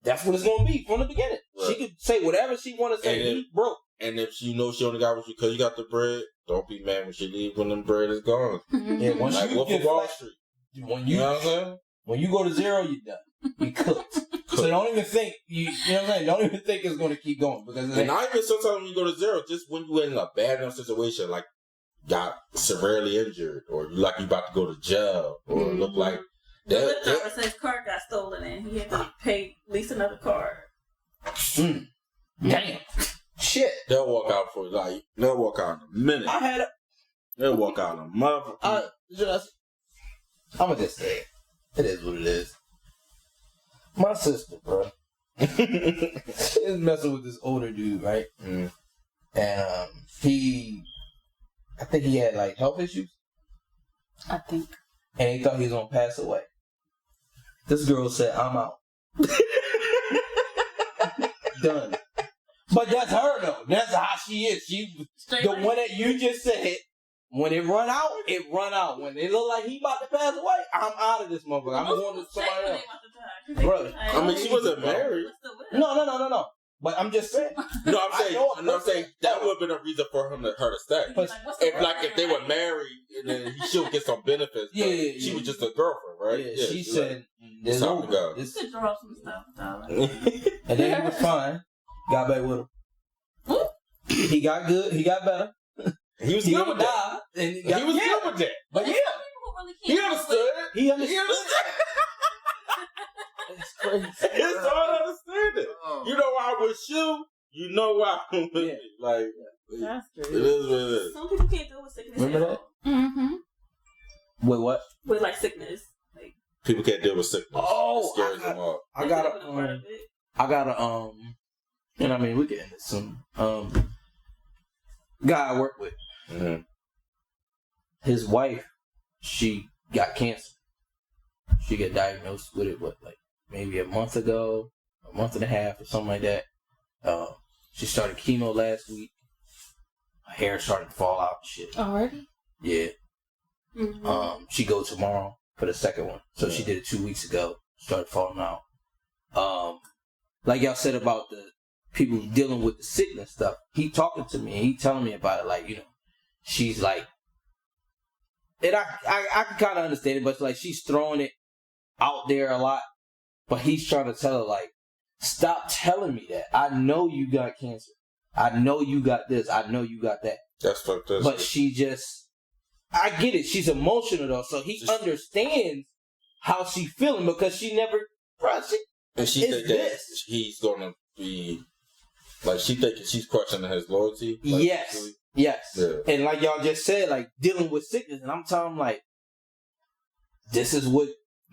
that's what it's gonna be from the beginning. Right. She could say whatever she want to say. He broke. And if she knows she only got what you because you got the bread, don't be mad when she leave when the bread is gone. Yeah, once like you get Wall Street. When you know what I'm saying? When you go to zero, you're done. You cooked. So don't even think you know what I'm saying. Don't even think it's going to keep going because and not even sometimes when you go to zero, just when you in a bad enough situation, like got severely injured or like you about to go to jail or look like. The lift driver said his car got stolen and he had to pay at least another car. Damn. Shit. They'll walk out for like they'll walk out in a minute. They'll walk out in a month. I'm gonna just say it is what it is. My sister, bro, is messing with this older dude, right? And I think he had like health issues. I think. And he thought he was gonna pass away. This girl said, "I'm out." Done. But that's her though. That's how she is. She the one that you just said. When it run out, it run out. When it look like he about to pass away, I'm out of this motherfucker. I'm going to somebody else. Bro, I mean, she wasn't married. No. But I'm just saying. No, I'm saying that would have been a reason for her to stay. If they were married and then she would get some benefits. Yeah. She was just a girlfriend, right? Yeah. She said, "There's time to go." And then he was fine. Got back with him. He got good. He got better. He was good with that. He was good with that. But yeah, he understood. He understood. It's crazy. It's all understanding. You know why I'm with you. You know why I'm with me. Like, that's true. It is what it is. Some people can't deal with sickness. Remember that? Mm-hmm. With what? With like sickness. Like people can't deal with sickness. Oh, it scares them off. I gotta and I mean we get into some guy I work with. Mm-hmm. His wife, she got cancer. She got diagnosed with it, maybe a month ago, a month and a half, or something like that. She started chemo last week. Her hair started to fall out and shit. Already? Yeah. Mm-hmm. She goes tomorrow for the second one. So she did it 2 weeks ago. Started falling out. Like y'all said about the people dealing with the sickness stuff. He talking to me and he telling me about it, like, you know, she's like, and I can kind of understand it, but it's like she's throwing it out there a lot. But he's trying to tell her, like, stop telling me that. I know you got cancer. I know you got this. I know you got that. That's fucked up. But she just, I get it. She's emotional though, so he understands how she's feeling because she never, and she thinks that he's gonna be, like, she thinking she's questioning his loyalty. Like, yes. Yeah. And like y'all just said, like, dealing with sickness, and I'm telling him, like, this is what,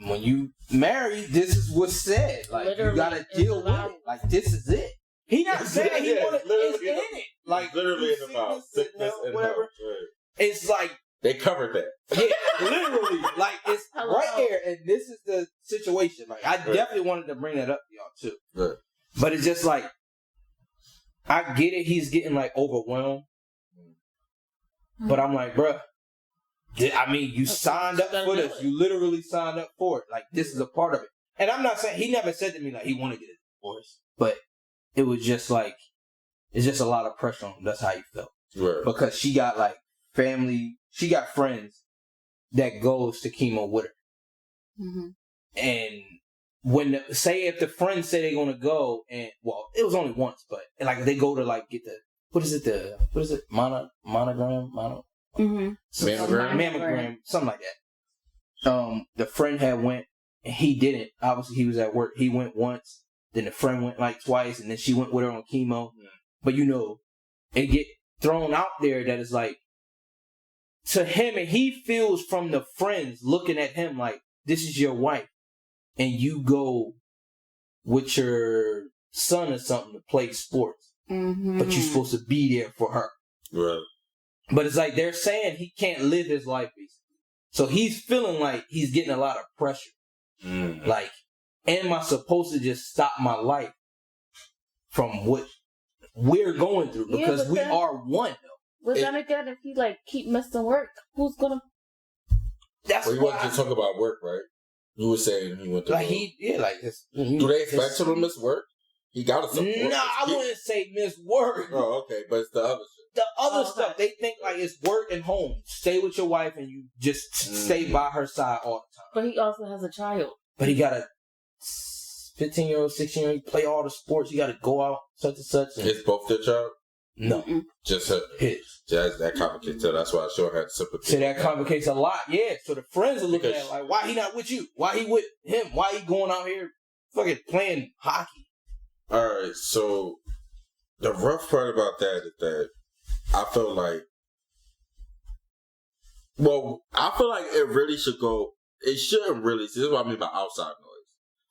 when you marry, this is what's said. Like, literally, you gotta deal with it. Like, this is it. He not saying he wanna, it's in it. Like, literally in the mouth. Sickness and whatever. Health, right. It's like, they covered that. Yeah, literally. Like, it's right there, and this is the situation. Like, I definitely wanted to bring that up to y'all, too. Right. But it's just like, I get it, he's getting, like, overwhelmed. But I'm like, bruh, I mean, you signed up for this. You literally signed up for it. Like, this is a part of it. And I'm not saying, he never said to me, like, he wanted to get a divorce. But it was just like, it's just a lot of pressure on him. That's how he felt. Right. Because she got, like, family, she got friends that goes to chemo with her. Mm-hmm. And when, say if the friends say they're going to go, and, well, it was only once, but, like, they go to, like, get the what is it? Monogram? Mammogram, something like that. The friend had went, and he didn't. Obviously, he was at work. He went once, then the friend went like twice, and then she went with her on chemo. Yeah. But it get thrown out there that it's like, to him, and he feels from the friends looking at him like, this is your wife, and you go with your son or something to play sports, but you're supposed to be there for her. Right. But it's like they're saying he can't live his life, basically. So he's feeling like he's getting a lot of pressure. Like, am I supposed to just stop my life from what we're going through? Because we are one, though. But then again, if he keep missing work, who's gonna? That's why. He wasn't just talking about work, right? You were saying he went to work. Do they expect him to miss work? He got to support. No, I wouldn't say miss work. Oh, okay, but it's the other shit. The other stuff, they think it's work and home. Stay with your wife and you just stay by her side all the time. But he also has a child. But he got a 15-year-old, 16-year-old. He play all the sports. You got to go out such and such. Is both their child? No. Just her. His. That complicates it. That's why I sure had sympathy. So that complicates a lot, yeah. So the friends are looking at like, why he not with you? Why he with him? Why he going out here fucking playing hockey? Alright, so the rough part about that is that I feel like it really should go. It shouldn't really. This is what I mean by outside noise.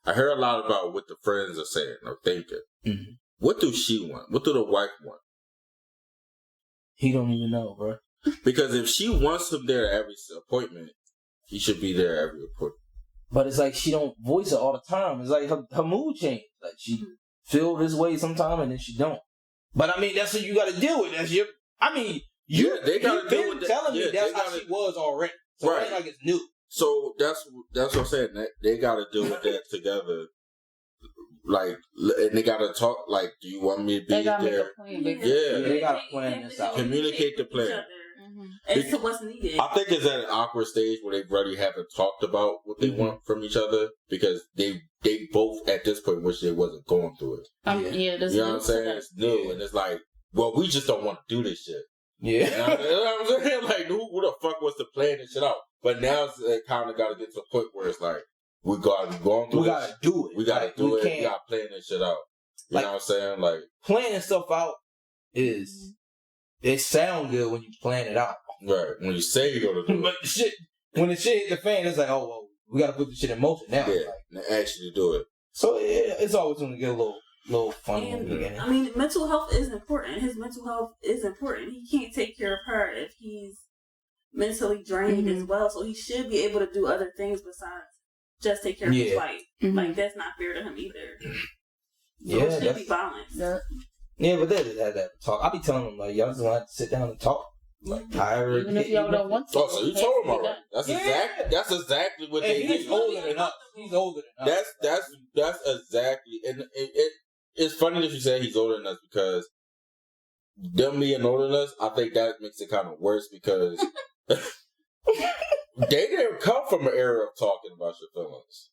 I hear a lot about what the friends are saying or thinking. Mm-hmm. What do she want? What do the wife want? He don't even know, bro. Because if she wants him there at every appointment, he should be there at every appointment. But it's like she don't voice it all the time. It's like her mood changes. Like she feel this way sometime and then she don't. But I mean, that's what you got to deal with. That's your. I mean, they got to deal with that. Telling me that's how she was already. So right. It ain't like it's new. So that's what I'm saying. They got to deal with that together. Like, and they got to talk. Like, do you want me to be there? Make a plan, they got to plan this out. Communicate the plan. As to what's needed. I think it's at an awkward stage where they really haven't talked about what they want from each other because they both at this point wish they wasn't going through it. You know what I'm saying? It's new, and it's like, well, we just don't want to do this shit. Yeah, you know what I'm saying? Like, who the fuck was to plan this shit out? But now it kind of got to get to a point where it's like, we got to go through. We got to do it. We got to do it. We got to plan this shit out. You know what I'm saying? Like, planning stuff out is it sound good when you plan it out. Right. When you say you're gonna do it. But when the shit hit the fan, it's like, oh, well, we got to put the shit in motion now. Yeah, and actually do it. So it's always going to get a little funny in the beginning. I mean, mental health is important. His mental health is important. He can't take care of her if he's mentally drained as well. So he should be able to do other things besides just take care of his wife. Like, that's not fair to him either. So it should be balanced. Yeah, but they had that talk. I be telling them, like, y'all just want to sit down and talk. Like, however, even if y'all don't want to. Oh, so you told him already. That's exactly what they did. He's older than us. That's exactly, and it's funny that you say he's older than us because them being older than us, I think that makes it kind of worse because they didn't come from an era of talking about your feelings.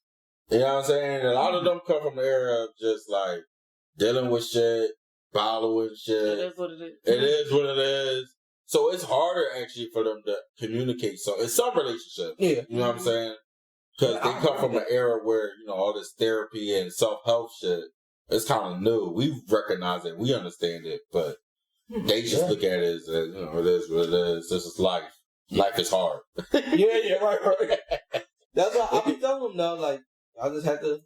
You know what I'm saying? A lot of them come from an era of just like dealing with shit, following shit. It is what it is. It is what it is. So it's harder actually for them to communicate. So in some relationships, you know what I'm saying? Because they come from an era where, all this therapy and self-help shit, it's kind of new. We recognize it. We understand it. But they just look at it as, it is what it is. This is life. Life is hard. Right. That's why I be telling them, though, like, I just have to.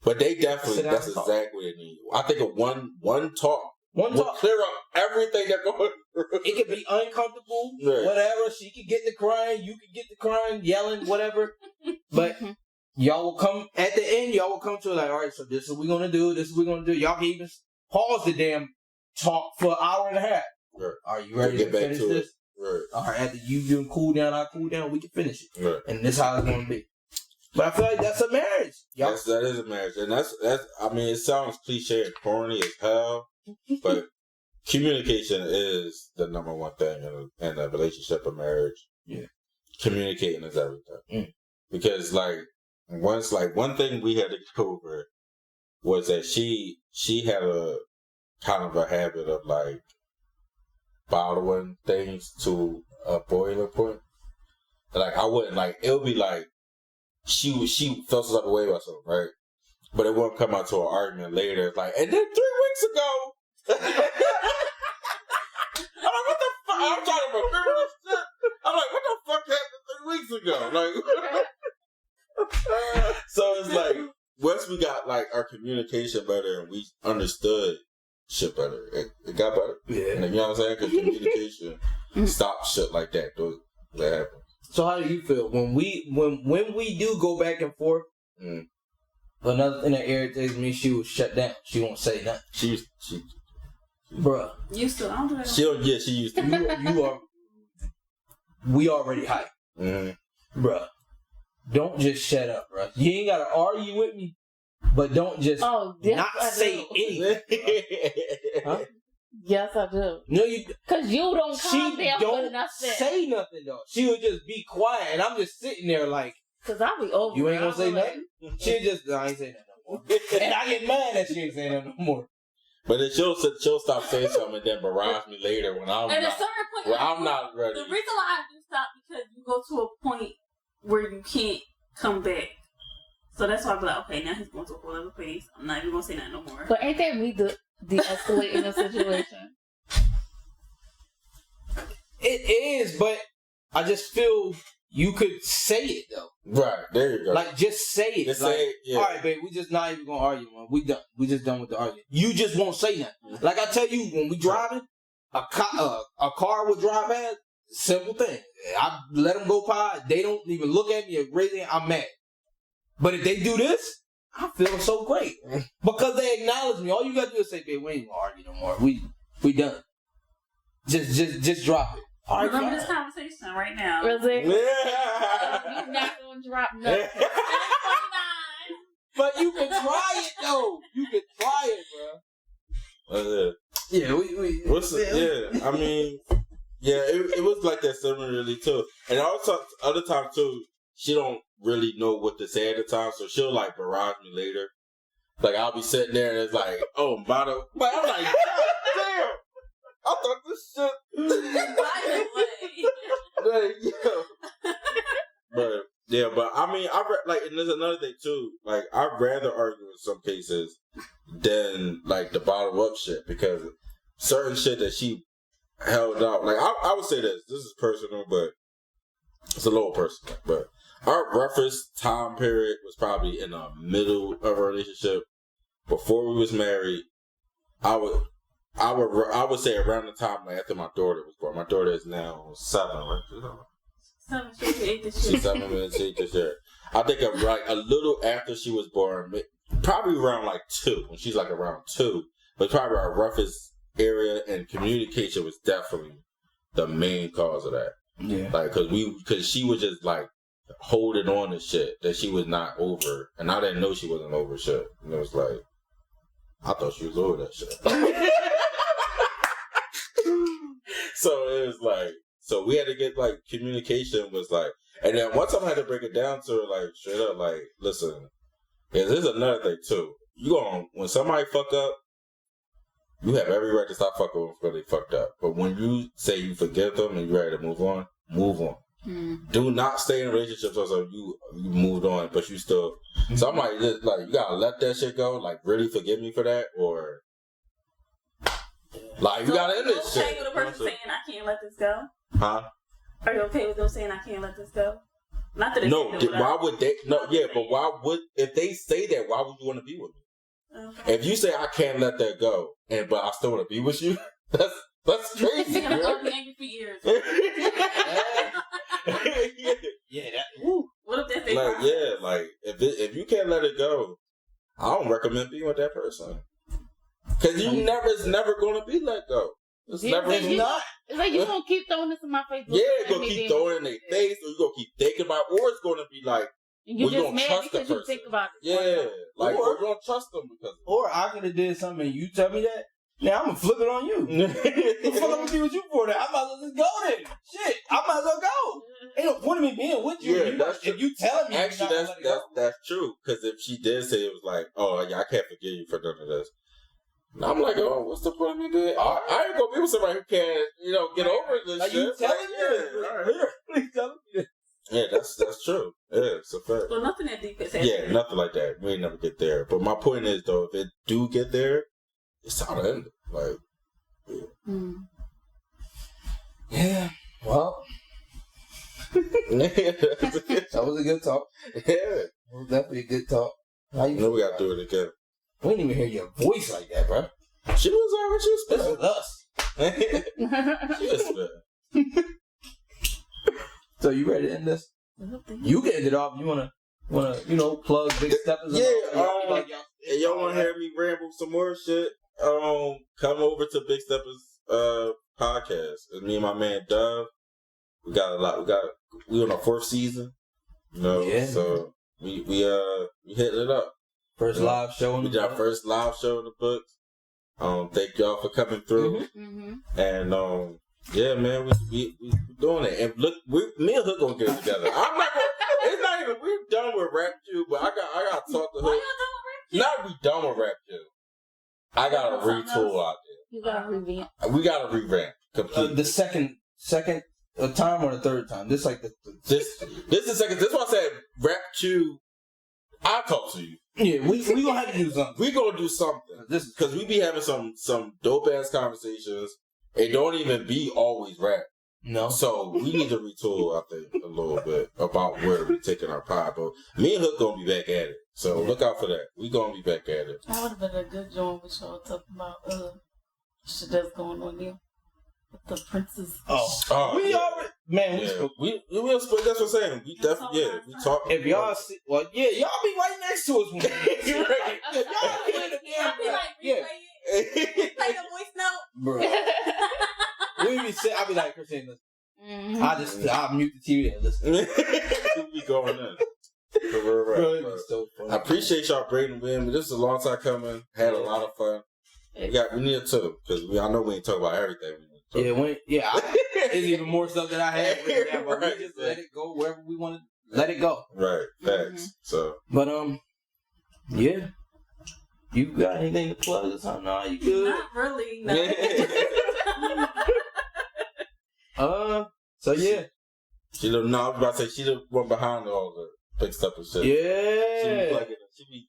But they definitely, that's exactly what they need. I think of one talk. Will clear up everything they're going through. It could be uncomfortable, whatever. She could get to crying, you could get to crying, yelling, whatever. But y'all will come, at the end, y'all will come to like, all right, so this is what we're going to do, this is what we're going to do. Y'all can even pause the damn talk for an hour and a half. Right. Are you ready to finish this? Right. All right, after you cool down, I cool down, we can finish it. Right. And this is how it's going to be. But I feel like that's a marriage. Yes, that is a marriage. And that's, I mean, it sounds cliche and corny as hell. But communication is the number one thing in a relationship or marriage. Yeah. Communicating is everything. Because one thing we had to get over was that she had a kind of a habit of like bottling things to a boiling point. Like I wouldn't like. It would be like she felt some type of way about something, right? But it wouldn't come out to an argument later. It's like, and then 3 weeks ago. I'm like, what the fuck? I'm trying to remember this shit. I'm like, what the fuck happened 3 weeks ago? Like, so it's like, once we got like our communication better and we understood shit better, it got better. Yeah. And you know what I'm saying? Because communication stops shit like that. That happens. So how do you feel when we do go back and forth? Another thing that irritates me, she will shut down. She won't say nothing. She Bruh. Used to. I don't do that. She used to. We already hyped. Bruh. Don't just shut up, bruh. You ain't gotta argue with me, but don't just not say anything. Huh? Yes, I do. No, you. Cause you don't calm down don't for nothing. say nothing though. She would just be quiet, and I'm just sitting there like. Cause I'll be over. You ain't gonna say nothing. She'll just. I ain't saying nothing no more. And I get mad that she ain't saying nothing no more. But then she'll stop saying something and then barrage me later when I'm At not. a certain point, Well, I'm not ready. The reason why I do stop because you go to a point where you can't come back. So that's why I'm like, okay, now he's going to a whole other place. I'm not even gonna say that no more. But ain't that me de-escalating the situation? It is, but I just feel you could say it though. Right, there you go. Like just say it. Just like, say it, yeah. All right, babe, we just not even gonna argue, man. We done. We just done with the argument. You just won't say nothing. Like I tell you, when we driving, a car will drive past. Simple thing. I let them go by. They don't even look at me or raise their hand. I'm mad. But if they do this, I feel so great because they acknowledge me. All you gotta do is say, "Babe, we ain't gonna argue no more. We done. Just drop it." All right, remember this conversation right now. Really? Yeah. You're not gonna drop nothing. But you can try it though. You can try it, bro. Yeah, I mean, yeah, it was like that similarly too. And also other time too, she don't really know what to say at the time, so she'll like barrage me later. Like I'll be sitting there and it's like, oh, but I'm like, God damn. I thought this shit. But I mean, and there's another thing too. Like, I'd rather argue in some cases than like the bottle up shit because certain shit that she held out. Like, I would say this is personal, but it's a little personal. But our roughest time period was probably in the middle of a relationship before we was married. I would say around the time like after my daughter was born. My daughter is now 7, right? 7, she's 8 this year. She's 7 minutes 8 this year. I think of like a little after she was born, probably around like 2. When she's like around 2, but probably our roughest area and communication was definitely the main cause of that. Yeah, like because she was just like holding on to shit that she was not over, and I didn't know she wasn't over shit. And it was like I thought she was over that shit. So it was like, so we had to get like communication was like, and then one time I had to break it down to her like straight up, like, listen, this is another thing too. When somebody fuck up, you have every right to stop fucking with them before they fucked up. But when you say you forgive them and you're ready to move on, move on. Do not stay in relationships so you moved on, but you still. So I'm like, you gotta let that shit go. Like, really forgive me for that, or like you gotta end this shit. Are you okay with a person saying I can't let this go? Huh? Are you okay with them saying I can't let this go? Not that they why would they? No, yeah, but why would if they say that? Why would you want to be with me? Okay. If you say I can't let that go, but I still want to be with you, that's crazy. I'll be angry for years. Yeah, that. Woo. What if that's like process? Yeah, like if you can't let it go, I don't recommend being with that person because it's never gonna be let go. It's not. It's like you gonna keep throwing this in my face. Yeah, you're gonna keep throwing it in their face, or you're gonna keep thinking about it, or it's gonna be like you just mad because you think about it. Yeah, like or you don't trust them because. Or I could have did something and you tell me that. Now I'm gonna flip it on you. What the fuck I'm gonna be with you for that? I might as well just go then. Shit, I might as well go. Ain't no point in me being with you. Yeah, if you telling me, actually, that's true. Because if she did say it was like, oh yeah, I can't forgive you for none of this, And I'm like, oh, what's the point of me being? I ain't gonna be with somebody who can't, get over this Are shit. you telling me? Telling me? Yeah, that's true. Yeah, it's a fact. Well, nothing that deep is happening. Yeah, nothing like that. We ain't never get there. But my point is, though, if it do get there, it's time to end it. Like, yeah. Well, that was a good talk. Yeah, it was definitely a good talk. How you? know we gotta do it again. We didn't even hear your voice like that, bro. She was alright. She was This spitting. is us. She was spitting. So you ready to end this? You can end it off. You wanna plug Big Steppers? Yeah. If y'all wanna hear me ramble some more shit, come over to Big Steppers podcast. It's me and my man Dove. We got a lot. We on our 4th season. Yeah. So we hitting it up. First live show. We did our first live show in the books. Thank y'all for coming through. And yeah, man, we doing it. And look, me and Hook gonna get it together. I'm not gonna, it's not even, we're done with Rap Q, but I got to talk to Hook. Why y'all done with Rap Q? Not we done with Rap Q. I got to retool out there. You gotta revamp. We got to revamp completely. The second time or the third time? This like this is the second. This is why I said Rap Q. I'll talk to you. Yeah, we gonna have to do something. We gonna do something. This because we be having some dope ass conversations. It don't even be always rap. No. So we need to retool, I think, a little bit about where we're taking our pod. But me and Hook gonna be back at it. So look out for that. We gonna be back at it. That would have been a good joint with y'all talking about shit that's going on there with the princes. We already we spoke. We spoke. That's what I'm saying. We definitely we talk. If y'all see, y'all be right next to us when you're right. Y'all be like, play the voice note, bro. We be sit. I be like, Christine, listen. I'll mute the TV and listen. We going in. Right. So funny. I appreciate y'all bringing me in. This is a long time coming. Had a lot of fun. We need to because I know we ain't talk about everything. There's even more stuff that I have. But we just let it go wherever we want to let it go. Right. Facts. So. But yeah. You got anything to plug or something? No, you good? Not really. No. So yeah. I was about to say she the one behind all the Big Steppers shit. Yeah.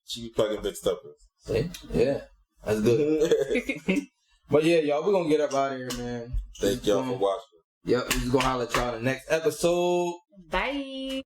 She be plugging Big Steppers. See? Yeah. That's good. But yeah, y'all, we're gonna get up out of here, man. Thank y'all for watching. Yep, we're just gonna holler at y'all in the next episode. Bye.